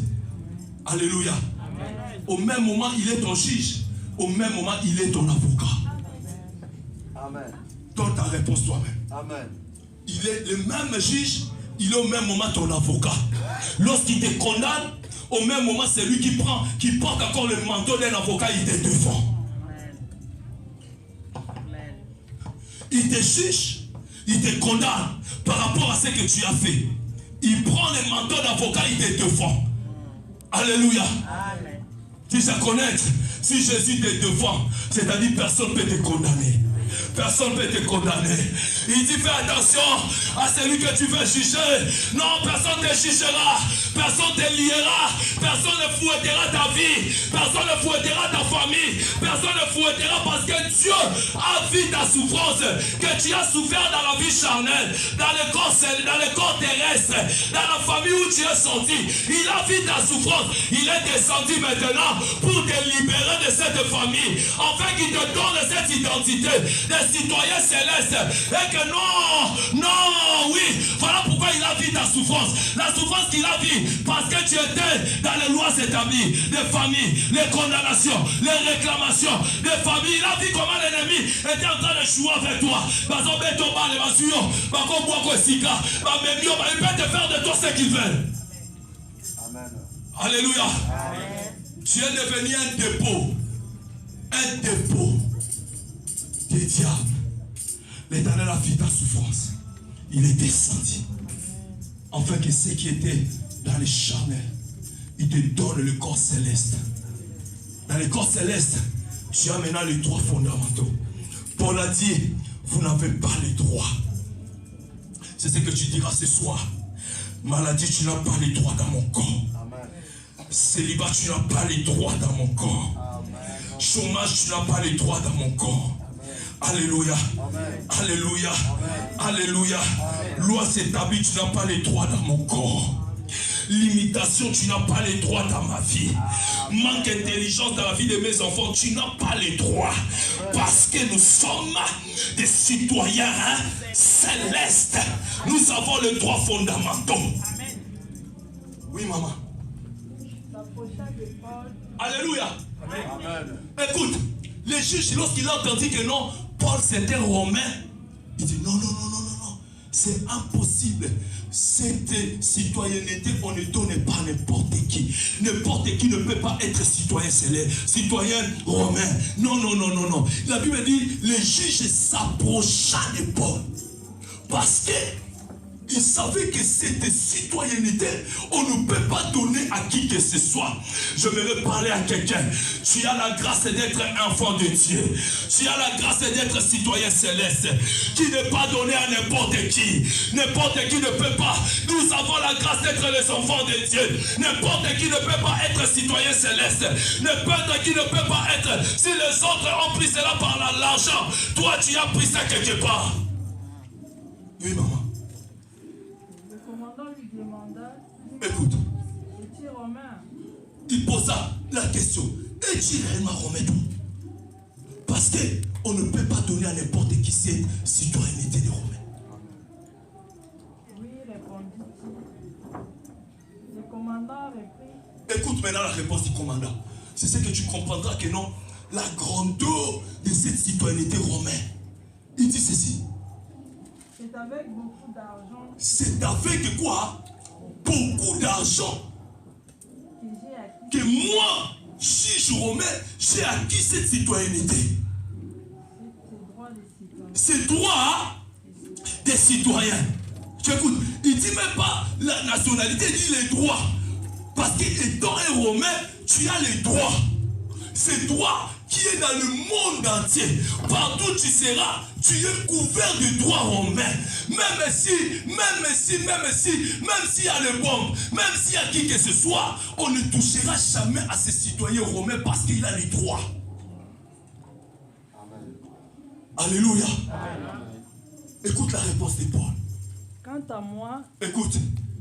Alléluia. Amen. Au même moment, il est ton juge. Au même moment, il est ton avocat. Amen. Donne ta réponse toi-même. Amen. Il est le même juge. Il est au même moment ton avocat. Lorsqu'il te condamne, au même moment, c'est lui qui porte encore le manteau d'un avocat, il te défend. Amen. Il te juge, il te condamne par rapport à ce que tu as fait. Il prend le manteau d'avocat, il te défend. Alléluia. Amen. Tu sais connaître, si Jésus te défend, c'est-à-dire personne ne peut te condamner. Personne ne peut te condamner. Il dit fais attention à celui que tu veux juger. Non, personne ne te jugera. Personne ne te liera. Personne ne fouettera ta vie. Personne ne fouettera ta famille. Personne ne fouettera parce que Dieu a vu ta souffrance. Que tu as souffert dans la vie charnelle, dans le corps terrestre, dans la famille où tu es sorti. Il a vu ta souffrance. Il est descendu maintenant pour te libérer de cette famille. Afin qu'il te donne cette identité des citoyens célestes. Et que non, oui, voilà pourquoi il a vu ta souffrance. La souffrance qu'il a vue parce que tu étais dans les lois établies, les familles, les condamnations, les réclamations, les familles. Il a vu comment l'ennemi était en train de jouer avec toi. Il peut te faire de toi ce qu'il veut. Amen. Alléluia. Amen. Tu es devenu un dépôt. Un dépôt des diables. L'Éternel a vu ta souffrance. Il est descendu. Afin que ceux qui étaient dans les charnels, il te donne le corps céleste. Dans le corps céleste, tu as maintenant les droits fondamentaux. Paul a dit, vous n'avez pas les droits. C'est ce que tu diras ce soir. Maladie, tu n'as pas les droits dans mon corps. Amen. Célibat, tu n'as pas les droits dans mon corps. Amen. Chômage, tu n'as pas les droits dans mon corps. Alléluia. Amen. Alléluia. Amen. Alléluia. Amen. Loi s'établit, tu n'as pas les droits dans mon corps. Limitation, tu n'as pas les droits dans ma vie. Manque d'intelligence dans la vie de mes enfants, tu n'as pas les droits. Parce que nous sommes des citoyens célestes. Nous avons les droits fondamentaux. Oui, maman. Alléluia. Amen. Écoute, les juges, lorsqu'il a entendu que non, Paul c'était romain, il dit non, non, non, non, non, non, c'est impossible. Cette citoyenneté, on ne donne pas n'importe qui. N'importe qui ne peut pas être citoyen céleste, citoyen romain. Non, non, non, non, non. La Bible dit, le juge s'approcha de Paul. Parce que il savait que cette citoyenneté, on ne peut pas donner à qui que ce soit. Je vais parler à quelqu'un. Tu as la grâce d'être enfant de Dieu. Tu as la grâce d'être citoyen céleste, qui n'est pas donné à n'importe qui. N'importe qui ne peut pas. Nous avons la grâce d'être les enfants de Dieu. N'importe qui ne peut pas être citoyen céleste. N'importe qui ne peut pas être. Si les autres ont pris cela par l'argent, toi tu as pris ça quelque part. Oui, maman. Le commandant lui demanda, Écoute. es-tu romain? Il posa la question, es-tu réellement romain? Parce qu'on ne peut pas donner à n'importe qui cette citoyenneté des Romains. Oui, répondit-il. Le commandant reprit. Écoute maintenant la réponse du commandant. C'est ce que tu comprendras que non, la grandeur de cette citoyenneté romaine. Il dit ceci. C'est avec beaucoup d'argent C'est avec quoi? Beaucoup d'argent. que j'ai acquis Que moi, juge romain, j'ai acquis cette citoyenneté. ces droits de citoyen. C'est droit des citoyens. Tu écoutes, il dit même pas la nationalité, il dit les droits. Parce qu'étant un Romain, tu as les droits. C'est droit qui est dans le monde entier. Partout tu seras, tu es couvert de droits romains. Même s'il y a les bombes, même s'il y a qui que ce soit, on ne touchera jamais à ces citoyens romains parce qu'il a les droits. Alléluia. Écoute la réponse de Paul. Quant à moi, Écoute.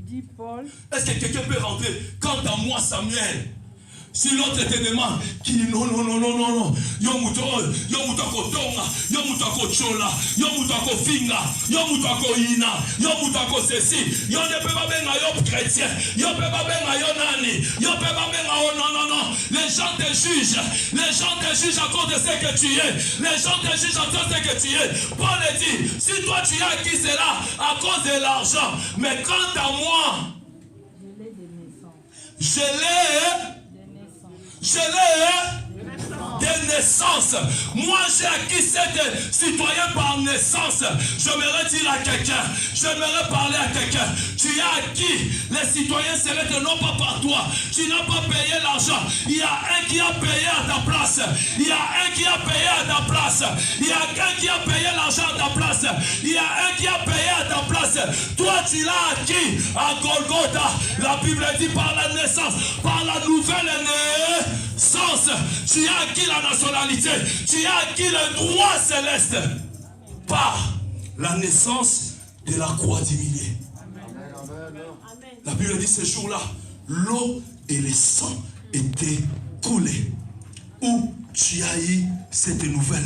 dit Paul, Est-ce que quelqu'un peut rentrer? Quant à moi, Samuel, si l'autre te demande, qui dit non. Yo mutako tonga, yo mutako chola, yo mutako finga, yo mutako ina, yo mutako ceci, yo ne peut pas benga yo chrétien, yo peut pas benga yo nani, yo peut pas benga yo non. Les gens te jugent à cause de ce que tu es. Les gens te jugent à cause de ce que tu es. Paul dit, si toi tu as acquis cela à cause de l'argent, mais quant à moi, je l'ai de naissance. je l'ai de naissance. Moi, j'ai acquis cette citoyen par naissance. J'aimerais dire à quelqu'un, j'aimerais parler à quelqu'un. Tu as acquis les citoyens célestes, non pas par toi. Tu n'as pas payé l'argent. Il y a un qui a payé à ta place. Il y a un qui a payé à ta place. Il y a un qui a payé l'argent à ta place. Il y a un qui a payé à ta place. Toi, tu l'as acquis à Golgotha. La Bible dit par la naissance, par la nouvelle naissance. Tu as acquis la nationalité. Tu as acquis le droit céleste par la naissance de la croix diminuée. La Bible dit ce jour-là, l'eau et le sang étaient coulés. Où tu as eu cette nouvelle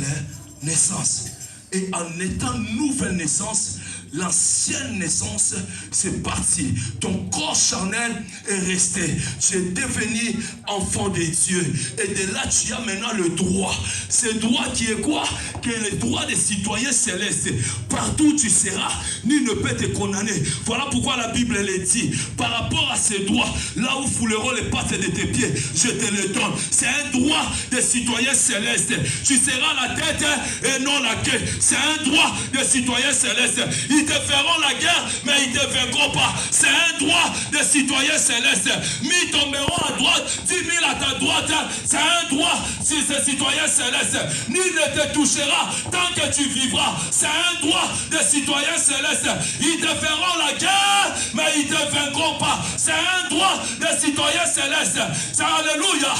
naissance. Et en étant nouvelle naissance, l'ancienne naissance, c'est parti. Ton corps charnel est resté. Tu es devenu enfant de Dieu. Et de là, tu as maintenant le droit. Ce droit qui est quoi? Qui est le droit des citoyens célestes. Partout où tu seras, nul ne peut te condamner. Voilà pourquoi la Bible le dit. Par rapport à ces droits, là où fouleront les pattes de tes pieds, je te le donne. C'est un droit des citoyens célestes. Tu seras la tête et non la queue. C'est un droit des citoyens célestes. Ils te feront la guerre, mais ils ne te vaincront pas. C'est un droit des citoyens célestes. 1000 tomberont à droite, 10 000 à ta droite. C'est un droit si ces citoyens célestes. Nul ne te touchera tant que tu vivras. C'est un droit des citoyens célestes. Ils te feront la guerre, mais ils ne te vaincront pas. C'est un droit des citoyens célestes. C'est alléluia.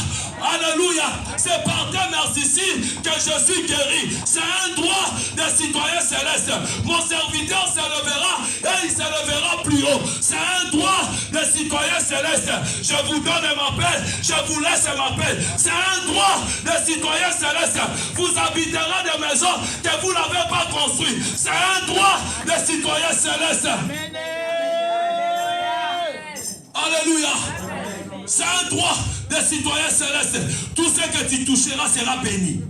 Alléluia. C'est par tes merci que je suis guéri. C'est un droit des citoyens célestes. Mon serviteur se lèvera et il se lèvera plus haut. C'est un droit des citoyens célestes. Je vous donne ma paix, je vous laisse ma paix. C'est un droit des citoyens célestes. Vous habiterez des maisons que vous n'avez pas construites. C'est un droit des citoyens célestes. Alléluia. C'est un droit des citoyens célestes. Tout ce que tu toucheras sera béni.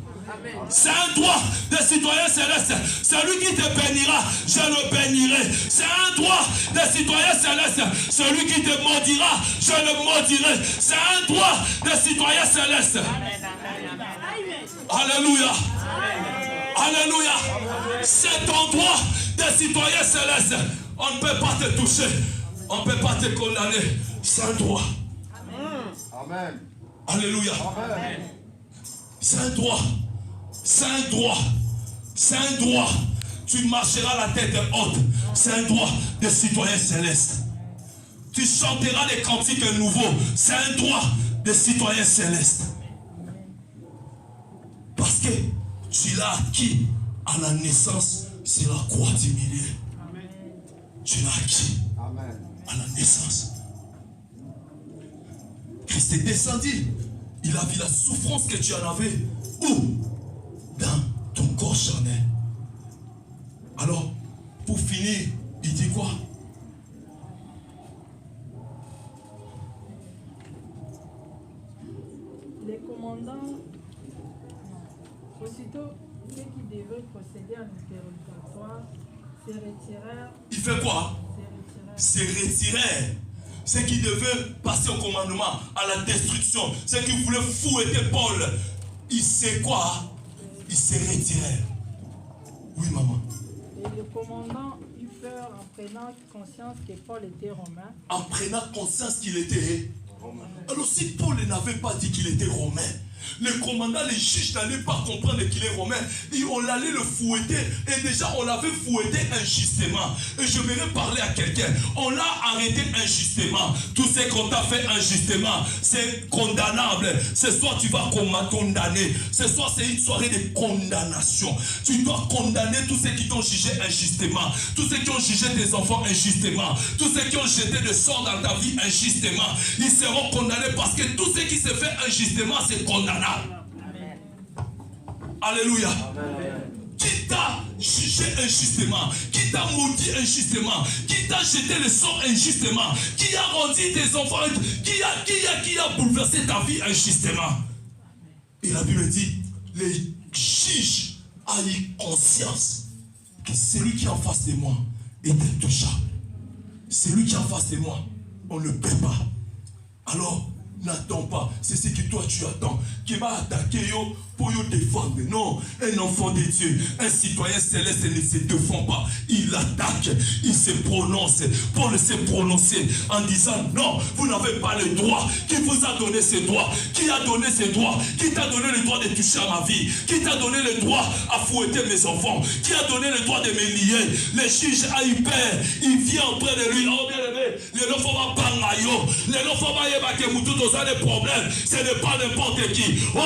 C'est un droit des citoyens célestes. Celui qui te bénira, je le bénirai. C'est un droit des citoyens célestes. Celui qui te maudira, je le maudirai. C'est un droit des citoyens célestes. Alléluia. Alléluia. C'est ton droit des citoyens célestes. On ne peut pas te toucher. On ne peut pas te condamner. C'est un droit. Amen. Alléluia. Amen. C'est un droit. C'est un droit. C'est un droit. Tu marcheras la tête haute. C'est un droit de citoyen céleste. Tu chanteras des cantiques nouveaux. C'est un droit de citoyen céleste. Parce que tu l'as acquis à la naissance sur la croix du milieu. Tu l'as acquis à la naissance. Christ est descendu. Il a vu la souffrance que tu en avais. Où? Dans ton corps charnel. Alors, pour finir, il dit quoi? Les commandants, aussitôt ceux qui devaient procéder à l'interrogatoire, se retirèrent. Il fait quoi? Se retirèrent. Ceux qui devaient passer au commandement, à la destruction, ceux qui voulaient fouetter Paul, il sait quoi? Il se retirèrent. Oui, maman. Et le commandant eut peur en prenant conscience que Paul était romain. En prenant conscience qu'il était romain. Alors si Paul n'avait pas dit qu'il était romain, le commandant, les juges n'allaient pas comprendre qu'il est romain. Et on allait le fouetter. Et déjà, on l'avait fouetté injustement. Et je voudrais parler à quelqu'un. On l'a arrêté injustement. Tout ce qu'on t'a fait injustement, c'est condamnable. Ce soir, tu vas condamner. Ce soir, c'est une soirée de condamnation. Tu dois condamner tous ceux qui t'ont jugé injustement. Tous ceux qui ont jugé tes enfants injustement. Tous ceux qui ont jeté des sorts dans ta vie injustement. Ils seront condamnés parce que tout ce qui se fait injustement, c'est condamnable. Amen. Alléluia. Qui t'a jugé injustement, qui t'a maudit injustement, qui t'a jeté le sort injustement, qui a rendu tes enfants, qui a bouleversé ta vie injustement. Et la Bible dit, les juges a eu conscience que celui qui est en face de moi est intouchable. Celui qui est en face de moi, on ne peut pas. Alors, n'attends pas, c'est ce que toi tu attends, qui va attaquer yo pour yo défendre. Non, un enfant de Dieu, un citoyen céleste ne se défend pas, il attaque, il se prononce. Paul s'est prononcé en disant non, vous n'avez pas le droit. Qui vous a donné ce droit? Qui a donné ce droit? Qui t'a donné le droit de toucher à ma vie? Qui t'a donné le droit à fouetter mes enfants? Qui a donné le droit de me lier? Les juges a eu peur, il vient auprès de lui. Oh bien aimé, les enfants va pas maillot, les enfants va y avoir des problèmes, ce n'est pas n'importe qui. Oh,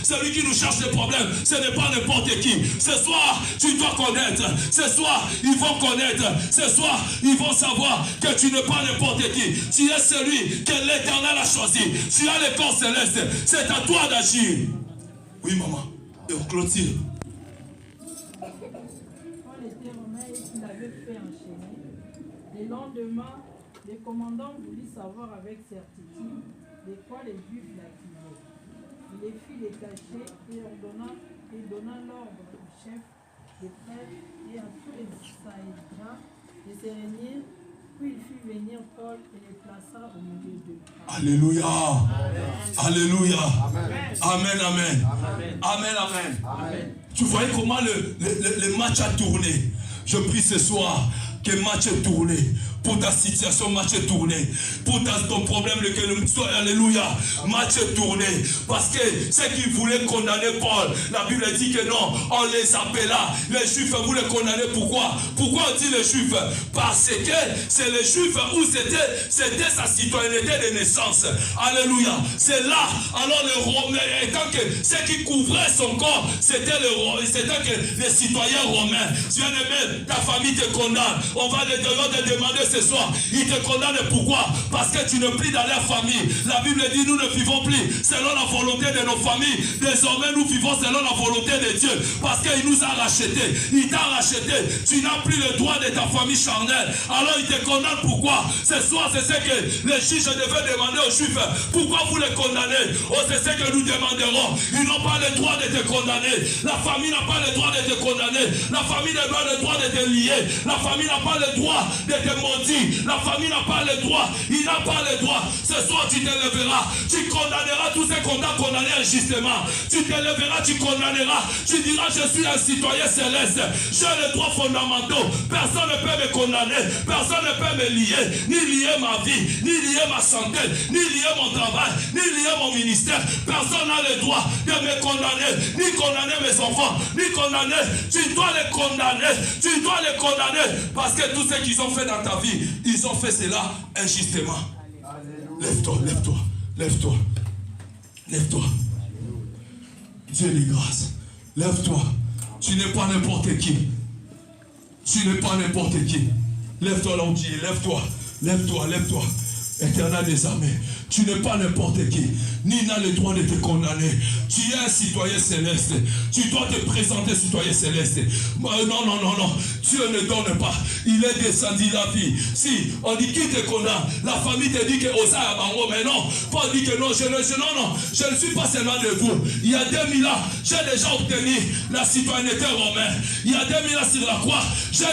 celui qui nous cherche des problèmes, ce n'est pas n'importe qui. Ce soir, tu dois connaître. Ce soir, ils vont connaître. Ce soir, ils vont savoir que tu n'es pas n'importe qui. Tu es celui que l'Éternel a choisi. Tu as le corps céleste. C'est à toi d'agir. Oui, maman. Et on clôture. Paul était romain et qu'il avait fait enchaîner. Le lendemain, les commandants voulaient savoir avec certitude de quoi les Juifs l'accusaient. Il les fit détacher et donna l'ordre au chef des prêtres et à tous les Sahédriens de se réunir. Puis il fit venir Paul et les plaça au milieu d'eux. Alléluia. Amen. Alléluia. Amen. Amen, amen. Amen. Amen, amen. Amen. Tu voyais comment le match a tourné. Je prie ce soir que le match est tourné. Pour ta situation, match est tourné. Pour ton problème, alléluia, match est tourné. Parce que ceux qui voulaient condamner Paul, la Bible dit que non, on les appela. Les Juifs voulaient condamner. Pourquoi? Pourquoi on dit les Juifs? Parce que c'est les Juifs où c'était sa citoyenneté de naissance. Alléluia. C'est là. Alors les Romains, étant que ceux qui couvraient son corps, c'était les citoyens romains. Bien-aimé, ta famille te condamne. On va te demander ce soir, ils te condamnent. Pourquoi? Parce que tu ne pries dans leur famille. La Bible dit nous ne vivons plus selon la volonté de nos familles. Désormais nous vivons selon la volonté de Dieu. Parce qu'il nous a rachetés. Il t'a racheté. Tu n'as plus le droit de ta famille charnelle. Alors il te condamne. Pourquoi? Ce soir c'est ce que les juges devaient demander aux Juifs. Pourquoi vous les condamnez? Oh, c'est ce que nous demanderons. Ils n'ont pas le droit de te condamner. La famille n'a pas le droit de te condamner. La famille n'a pas le droit de te lier. La famille n'a pas le droit de te maudire. La famille n'a pas le droit. Il n'a pas le droit. Ce soir, tu te lèveras. Tu condamneras tous ceux qu'on a condamnés injustement. Tu te lèveras, tu condamneras. Tu diras, je suis un citoyen céleste. J'ai les droits fondamentaux. Personne ne peut me condamner. Personne ne peut me lier. Ni lier ma vie, ni lier ma santé, ni lier mon travail, ni lier mon ministère. Personne n'a le droit de me condamner, ni condamner mes enfants, ni condamner. Tu dois les condamner. Tu dois les condamner. Parce que tout ce qu'ils ont fait dans ta vie, ils ont fait cela injustement. Lève-toi, lève-toi, lève-toi. Lève-toi. Dieu les grâces. Lève-toi. Tu n'es pas n'importe qui. Tu n'es pas n'importe qui. Lève-toi là où tu es. Lève-toi. Lève-toi, lève-toi. Éternel des armées, tu n'es pas n'importe qui, ni n'a le droit de te condamner. Tu es un citoyen céleste. Tu dois te présenter citoyen céleste. Non, non, non, non. Dieu ne donne pas. Il est descendu la vie. Si on dit qui te condamne, la famille te dit que Osa a bango, mais non. Paul dit que non, je ne suis pas seulement de vous. Il y a 2000 ans, j'ai déjà obtenu la citoyenneté romaine. Il y a 2000 ans sur la croix, je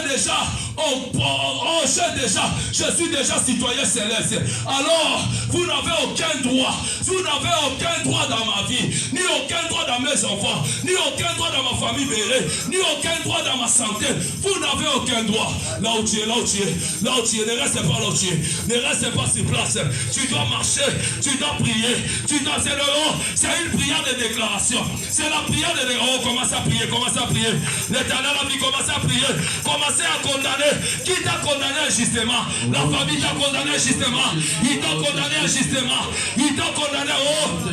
suis déjà citoyen céleste. Alors, vous n'avez aucun droit. Vous n'avez aucun droit dans ma vie, ni aucun droit dans mes enfants, ni aucun droit dans ma famille bérée, ni aucun droit dans ma santé. Vous n'avez aucun droit. Là où tu es, là où tu es, là où tu es, ne reste pas là où tu es. Ne reste pas sur place. Tu dois marcher, tu dois prier. Tu dois, c'est une prière de déclaration. C'est la prière de déclaration. Oh, commencez à prier, commencez à prier. L'Éternel a dit, commencez à prier. Commencez à condamner. Qui t'a condamné injustement? La famille t'a condamné injustement. Il t'a condamné injustement. Il t'a condamné. Oh,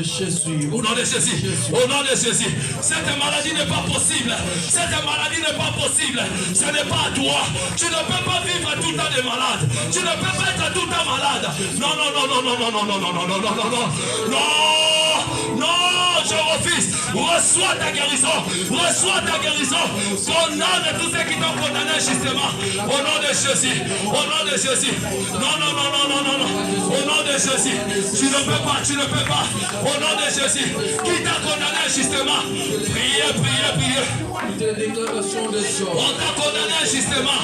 au nom de Jésus. Au nom de Jésus. Cette maladie n'est pas possible. Cette maladie n'est pas possible. Ce n'est pas à toi. Tu ne peux pas vivre tout le temps de malade. Tu ne peux pas être tout le temps malade. Non, non, non, non, non, non, non, non, non, non, non, non, non, non. Non, non, je refuse. Reçois ta guérison. Reçois ta guérison. Condamne tous ceux qui t'ont condamné injustement. Au nom de Jésus. Au nom de Jésus. Non, non, non, non, non, non, non. Au nom de Jésus. Tu ne peux pas, tu ne peux pas. Au nom de Jésus. Qui t'a condamné injustement? Priez, priez, priez. On t'a condamné injustement.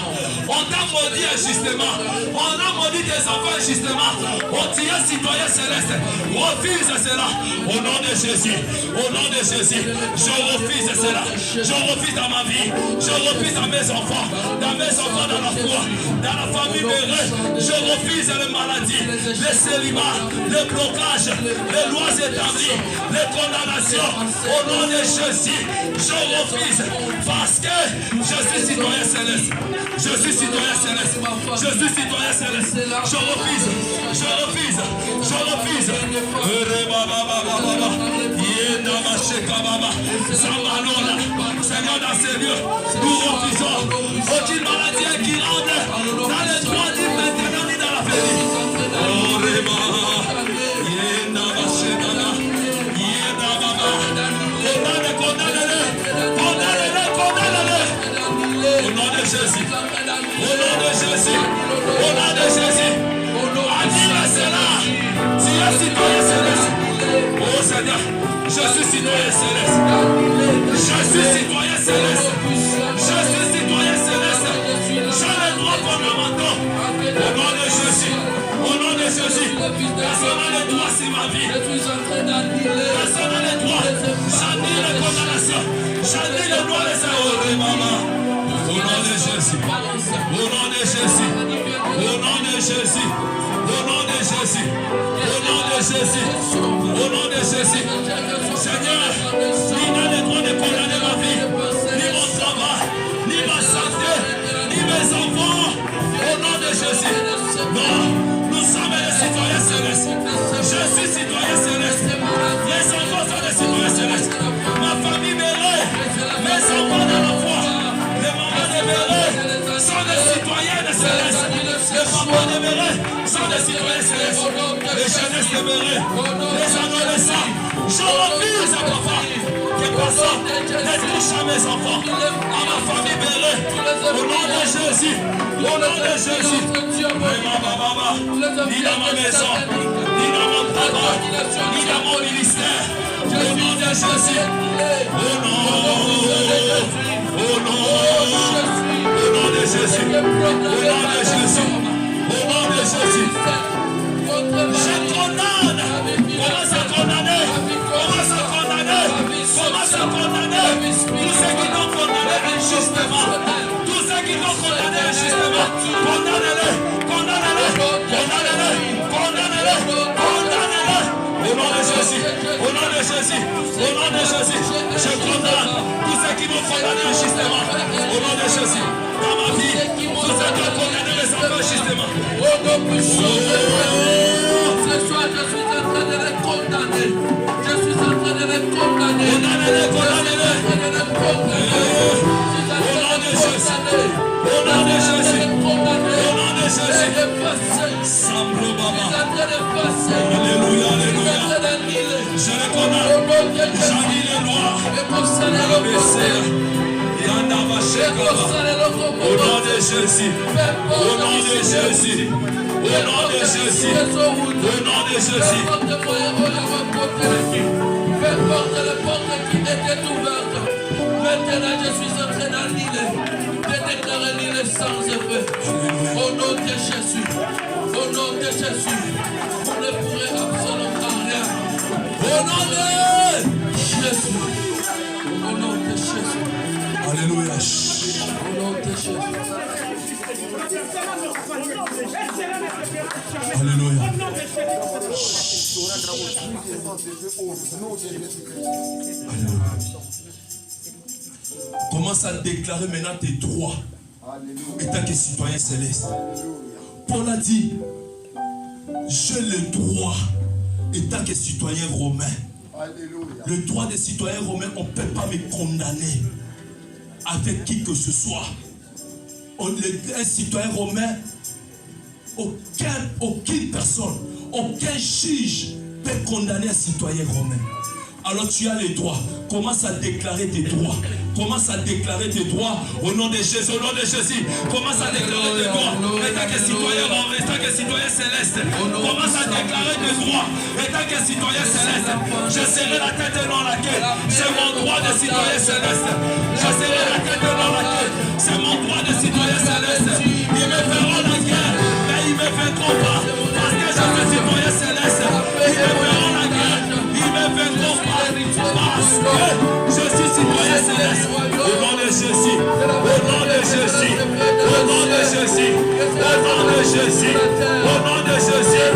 On t'a maudit injustement. On a maudit tes enfants injustement. On tient citoyen céleste. Refuse cela. Au nom de Jésus. Au nom de Jésus. Je refuse cela. Je refuse dans ma vie. Je refuse dans mes enfants. Dans mes enfants, dans la foi. Dans la famille bérée. Je refuse les maladies. Les célibats. Les blocages. Les lois établies. Les condamnations. Au nom de Jésus. Je refuse. Parce que je suis citoyen céleste. Je suis citoyen céleste. Je suis citoyen céleste. Je refuse. Je refuse. Je refuse. Seigneur, dans ces lieux, nous refusons aucune maladie incurable dans les droits du maintenant ni dans la famille. Au nom de Jésus, au nom de Jésus, au nom de Jésus, annule cela. Tu es citoyen céleste. Oh Seigneur, je suis citoyen céleste. Je suis citoyen céleste. Je suis citoyen céleste. J'ai les droits fondamentaux. Au nom de Jésus, au nom de Jésus, personne n'a les droits sur ma vie. Personne n'a les droits. J'annule les condamnations. J'annule les droits des erreurs, maman. Au nom de Jésus, au nom de Jésus, au nom de Jésus, au nom de Jésus, au nom de Jésus, au nom de Jésus. Seigneur, il n'a le droit de condamner ma vie, ni mon travail, ni ma santé, ni mes enfants. Au nom de Jésus. Non, nous sommes des citoyens célestes. Je suis citoyen céleste. Les enfants sont des citoyens célestes. Ma famille bérée, mes enfants dans la foi. Sont des citoyens célestes. Les papas de Béré sont des citoyens célestes. Les jeunesses de Béré, les adolescents. Je refuse à papa que personne ne touche à mes enfants, à ma famille Béré. Au nom de Jésus, au nom de Jésus. Ni dans ma maison, ni dans mon travail, ni dans mon ministère. Au nom de Jésus. Au nom de Jésus. Jésus. Au nom de Jésus. Au nom de Jésus. Je condamne. Commence à condamner. Commence à condamner. Commence à condamner. Tous ceux qui l'ont condamné injustement. Tous ceux qui l'ont condamné injustement. Condamnez-les. Condamnez-les. Condamnez-les. Condamnez-les. Condamnez-les. Au nom de Jésus. Au nom de Jésus. Au nom de Jésus. Je condamne tous ceux qui m'ont condamné injustement. Au nom de Jésus. Dans ma vie, tous ceux qui ont condamné les enfants injustement. Au nom puissant de Dieu. Ce soir, je suis en train de les condamner. Je suis en train de les condamner. Condamnez-les, condamnez-les. Au nom de Jésus. Au nom de Jésus. Au nom de Jésus. Sambre Baba. Alléluia, alléluia. Je les condamne. J'annule les noirs. Au nom de Jésus. Au nom de Jésus. Au nom de Jésus. Au nom de Jésus. Peu importe la porte qui était ouverte. Maintenant, je suis en train d'annuler, de déclarer l'île sans effet. Au nom de Jésus. Au nom de Jésus. Vous ne pourrez absolument rien. Au nom de Jésus. Au nom de Jésus. Alléluia. Au nom de Jésus. Alléluia. Commence à déclarer maintenant tes droits en tant que citoyen céleste. Paul a dit, j'ai le droit en tant que citoyen romain. Le droit des citoyens romains, on ne peut pas me condamner avec qui que ce soit. Un citoyen romain, aucune personne, aucun juge peut condamner un citoyen romain. Alors tu as les droits. Commence à déclarer tes droits. Commence à déclarer tes droits au nom de Jésus. Au nom de Jésus. Commence à déclarer tes droits. En tant que citoyen romain, en tant que citoyen céleste. Commence à déclarer tes droits. En tant que citoyen céleste. Je serai la tête dans laquelle. C'est mon droit de citoyen céleste. Je serai la tête dans laquelle. C'est mon droit de citoyen céleste. Ils me feront la guerre, mais ils me feront pas. Parce que je suis citoyen céleste. Ils me feront la guerre. Ils me feront pas. Parce que je suis citoyen céleste. Au nom de Jésus. Au nom de Jésus. Au nom de Jésus. Au nom de Jésus. Au nom de Jésus.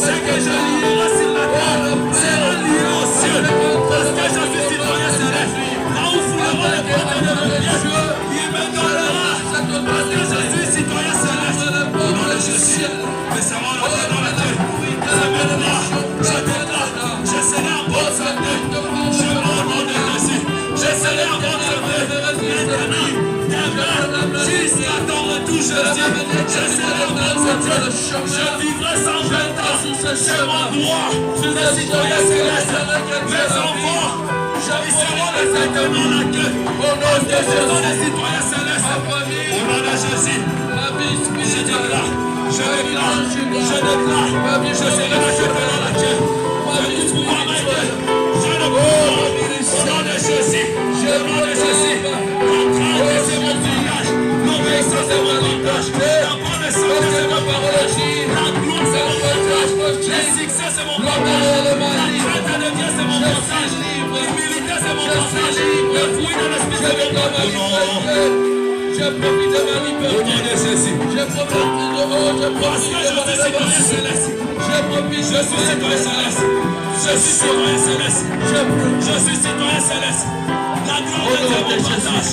Ce que je lierai sur la terre sera lié au ciel. Parce que je suis citoyen céleste. Là où fouleront les portes de mon pied, il me donnera. Parce que je suis citoyen céleste. Au nom de Jésus. Mais ça va la dans la tête. C'est maintenant. Je déclare. Je serai en bonne santé. Je vais au nom de Jésus. Je serai en bonne santé. Maintenant, demain, jusqu'à ton retour, je serai en bonne santé. Je vivrai 120 ans. C'est mon droit. Je suis citoyen céleste. Mes enfants, ils seront les têtes dans la queue. Au nom de Jésus, les citoyens célestes. Au nom de Jésus. Je déclare. Je déclare. Je déclare. Je serai la tête dans la queue. Je tout pouvoir m'aider. Je le pouvoir. Au nom de Jésus. Au nom de Jésus. La crainte, c'est mon langage. L'obéissance, c'est mon langage. La connaissance, c'est ma parole. La gloire, c'est mon langage. Le succès, c'est mon langage. La crainte de Dieu, c'est mon message. L'humilité, c'est mon message. Le fruit de l'esprit, c'est mon langage. Je profite de ma liberté. Au nom de Jésus. Je profite de parce que je suis citoyen céleste. Je suis citoyen céleste. Je suis citoyen céleste. Je suis citoyen céleste. La gloire de Dieu mon partage.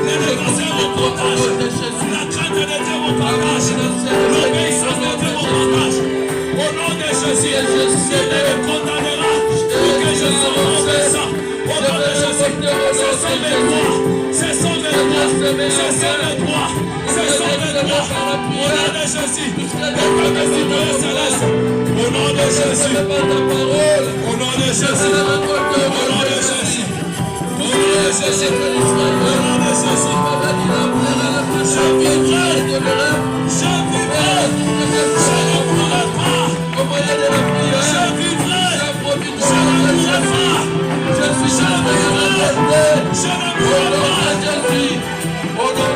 L'élégance est mon partage. La crainte de Dieu mon partage. L'obéissance de Dieu mon partage. Au nom de Jésus, je ne me condamnera pour que je sois obéissant. Au nom de Jésus, ce sont mes droits. Ce sont mes droits. Ce sont mes droits. Ce sont mes droits. Au nom de Jésus, aucun de citoyen céleste. Au nom de Jésus. Au nom de Jésus. Au nom de Jésus. Au nom de Jésus. Au nom de Jésus. Je vivrai. Je vivrai. Je ne mourrai pas. Je vivrai. Je ne mourrai pas. Je vivrai. Je ne mourrai pas.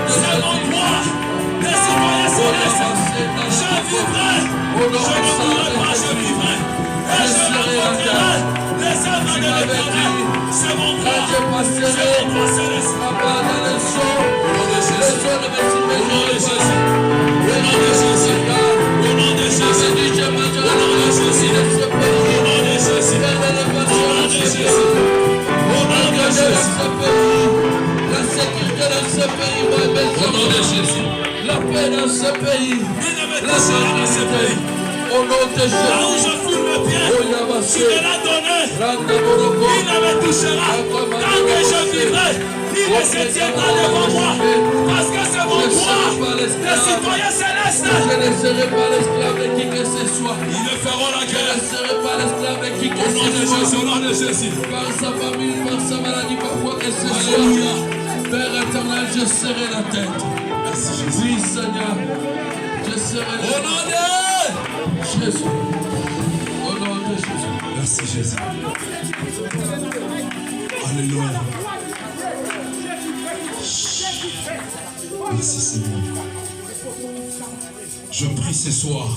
C'est mon droit m'avait dit, quand je passerai là-bas dans le sol, le sol ne me submergera pas. Au nom de Jésus, au nom de Jésus, je mangerai de ce pays. Au nom de Jésus, au nom de Jésus, la sécurité dans ce pays, au nom de Jésus, la paix dans ce pays, la sécurité. Au nom de Jésus, là où je foule le pied, tu me l'as donné. Il ne me touchera. Tant que je vivrai, il ne se tiendra devant moi. Parce que c'est mon droit de citoyen céleste. Je ne serai pas l'esclave de qui que ce soit. Ils me feront la Je guerre. ne serai pas l'esclave de qui que Au nom de ce soit. Jésus, au nom de Jésus. Par sa famille, par sa maladie, par quoi que ce Alléluia. soit. Père éternel, je serai la tête. Merci Jésus. Oui, Seigneur. Je serai la Au nom de Jésus. Au nom de Jésus. Merci Jésus. Alléluia. Merci Seigneur. Je prie ce soir.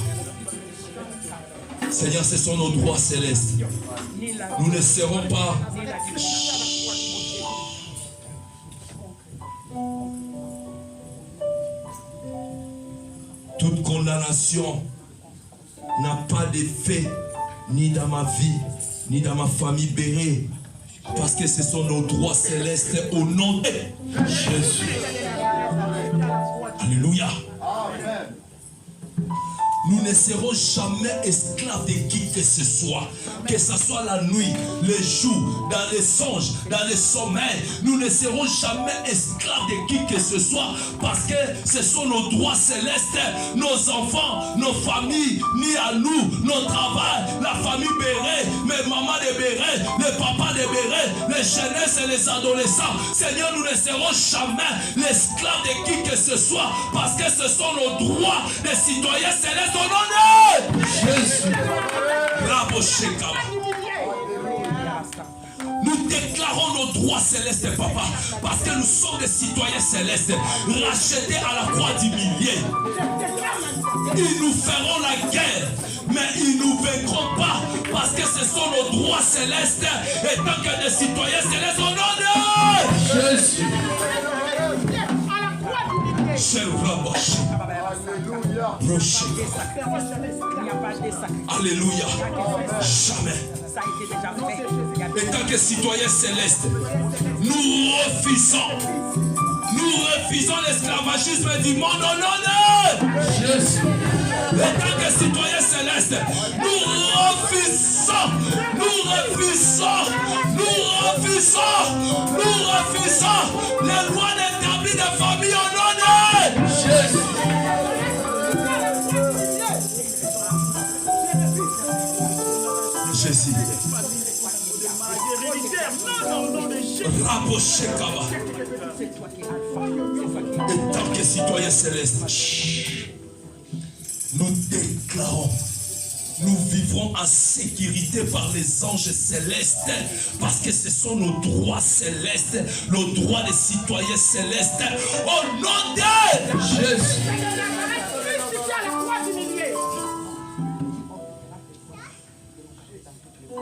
Seigneur, ce sont nos droits célestes. Nous ne serons pas. Toute condamnation n'a pas d'effet ni dans ma vie, ni dans ma famille bénie, parce que ce sont nos droits célestes au nom de Jésus. Alléluia. Nous ne serons jamais esclaves de qui que ce soit. Que ce soit la nuit, les jours, dans les songes, dans les sommeils. Nous ne serons jamais esclaves de qui que ce soit. Parce que ce sont nos droits célestes. Nos enfants, nos familles, ni à nous, nos travail, la famille Béret, mes mamans de Béret, les papas de Béret, les jeunesses et les adolescents. Seigneur, nous ne serons jamais l'esclave de qui que ce soit. Parce que ce sont nos droits de citoyens célestes. Au nom de Jésus. Bravo, Shekaba. Nous déclarons nos droits célestes, papa, parce que nous sommes des citoyens célestes, rachetés à la croix du millier. Ils nous feront la guerre, mais ils ne nous vaincront pas, parce que ce sont nos droits célestes, et tant que des citoyens célestes, au nom de Jésus. Alléluia. Jamais. Et tant que citoyens célestes, nous refusons l'esclavagisme du monde au nom de Jésus. Et tant que citoyens célestes, nous refusons les lois établies de famille au nom de Jésus. Jésus. Raboshekaba. Et tant que citoyens célestes, nous déclarons, nous vivrons en sécurité par les anges célestes, parce que ce sont nos droits célestes, nos droits des citoyens célestes, au nom de Jésus.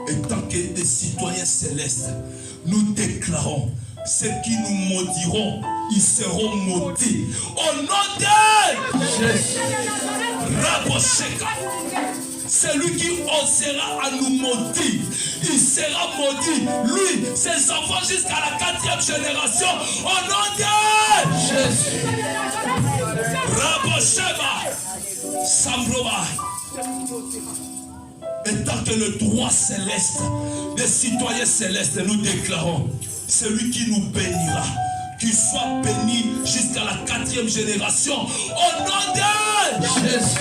Et tant que des citoyens célestes, nous déclarons, ceux qui nous maudiront, ils seront maudits. Au nom de Jésus. Rabosheka. Celui qui osera à nous maudire, il sera maudit. Lui, ses enfants jusqu'à la 4e génération. Au nom de Jésus. Rabosheba. Sambroba. Et tant que le droit céleste des citoyens célestes, nous déclarons, celui qui nous bénira, qu'il soit béni jusqu'à la 4e génération, au nom de Jésus.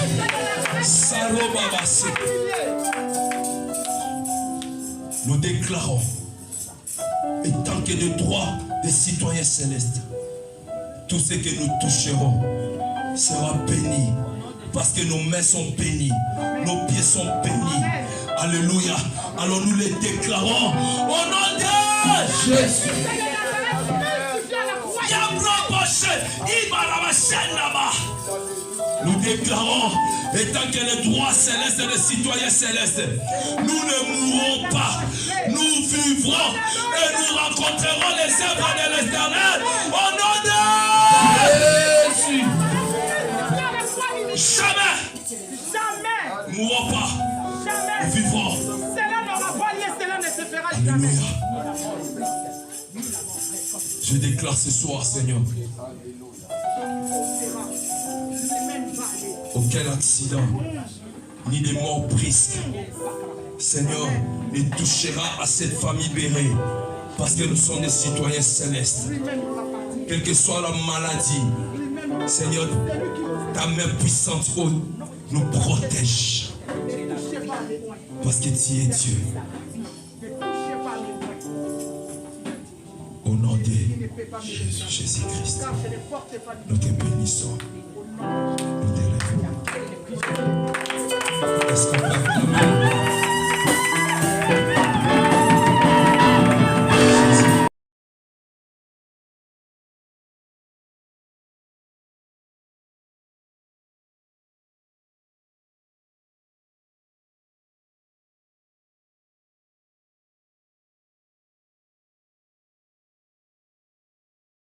Nous déclarons, et tant que le droit des citoyens célestes, tout ce que nous toucherons sera béni. Parce que nos mains sont bénies, nos pieds sont bénis. Alléluia. Alors nous les déclarons au nom de Jésus. Nous déclarons, étant que les droits célestes des citoyens célestes, nous ne mourrons pas, nous vivrons et nous rencontrerons les œuvres de l'Éternel au nom de Jésus. jamais. Nous mourrons pas. Nous vivrons. Cela n'aura pas lieu, cela ne se fera jamais. Alléluia. Je déclare ce soir, Seigneur, aucun accident, ni des morts brisques, Seigneur, ne touchera à cette famille bénie, parce que nous sommes des citoyens célestes. Quelle que soit la maladie, Seigneur, ta main puissante nous protège. Parce que tu es Dieu. Au nom de Jésus-Christ, nous te bénissons. Nous te lèvons. Est-ce qu'on peut acclamer?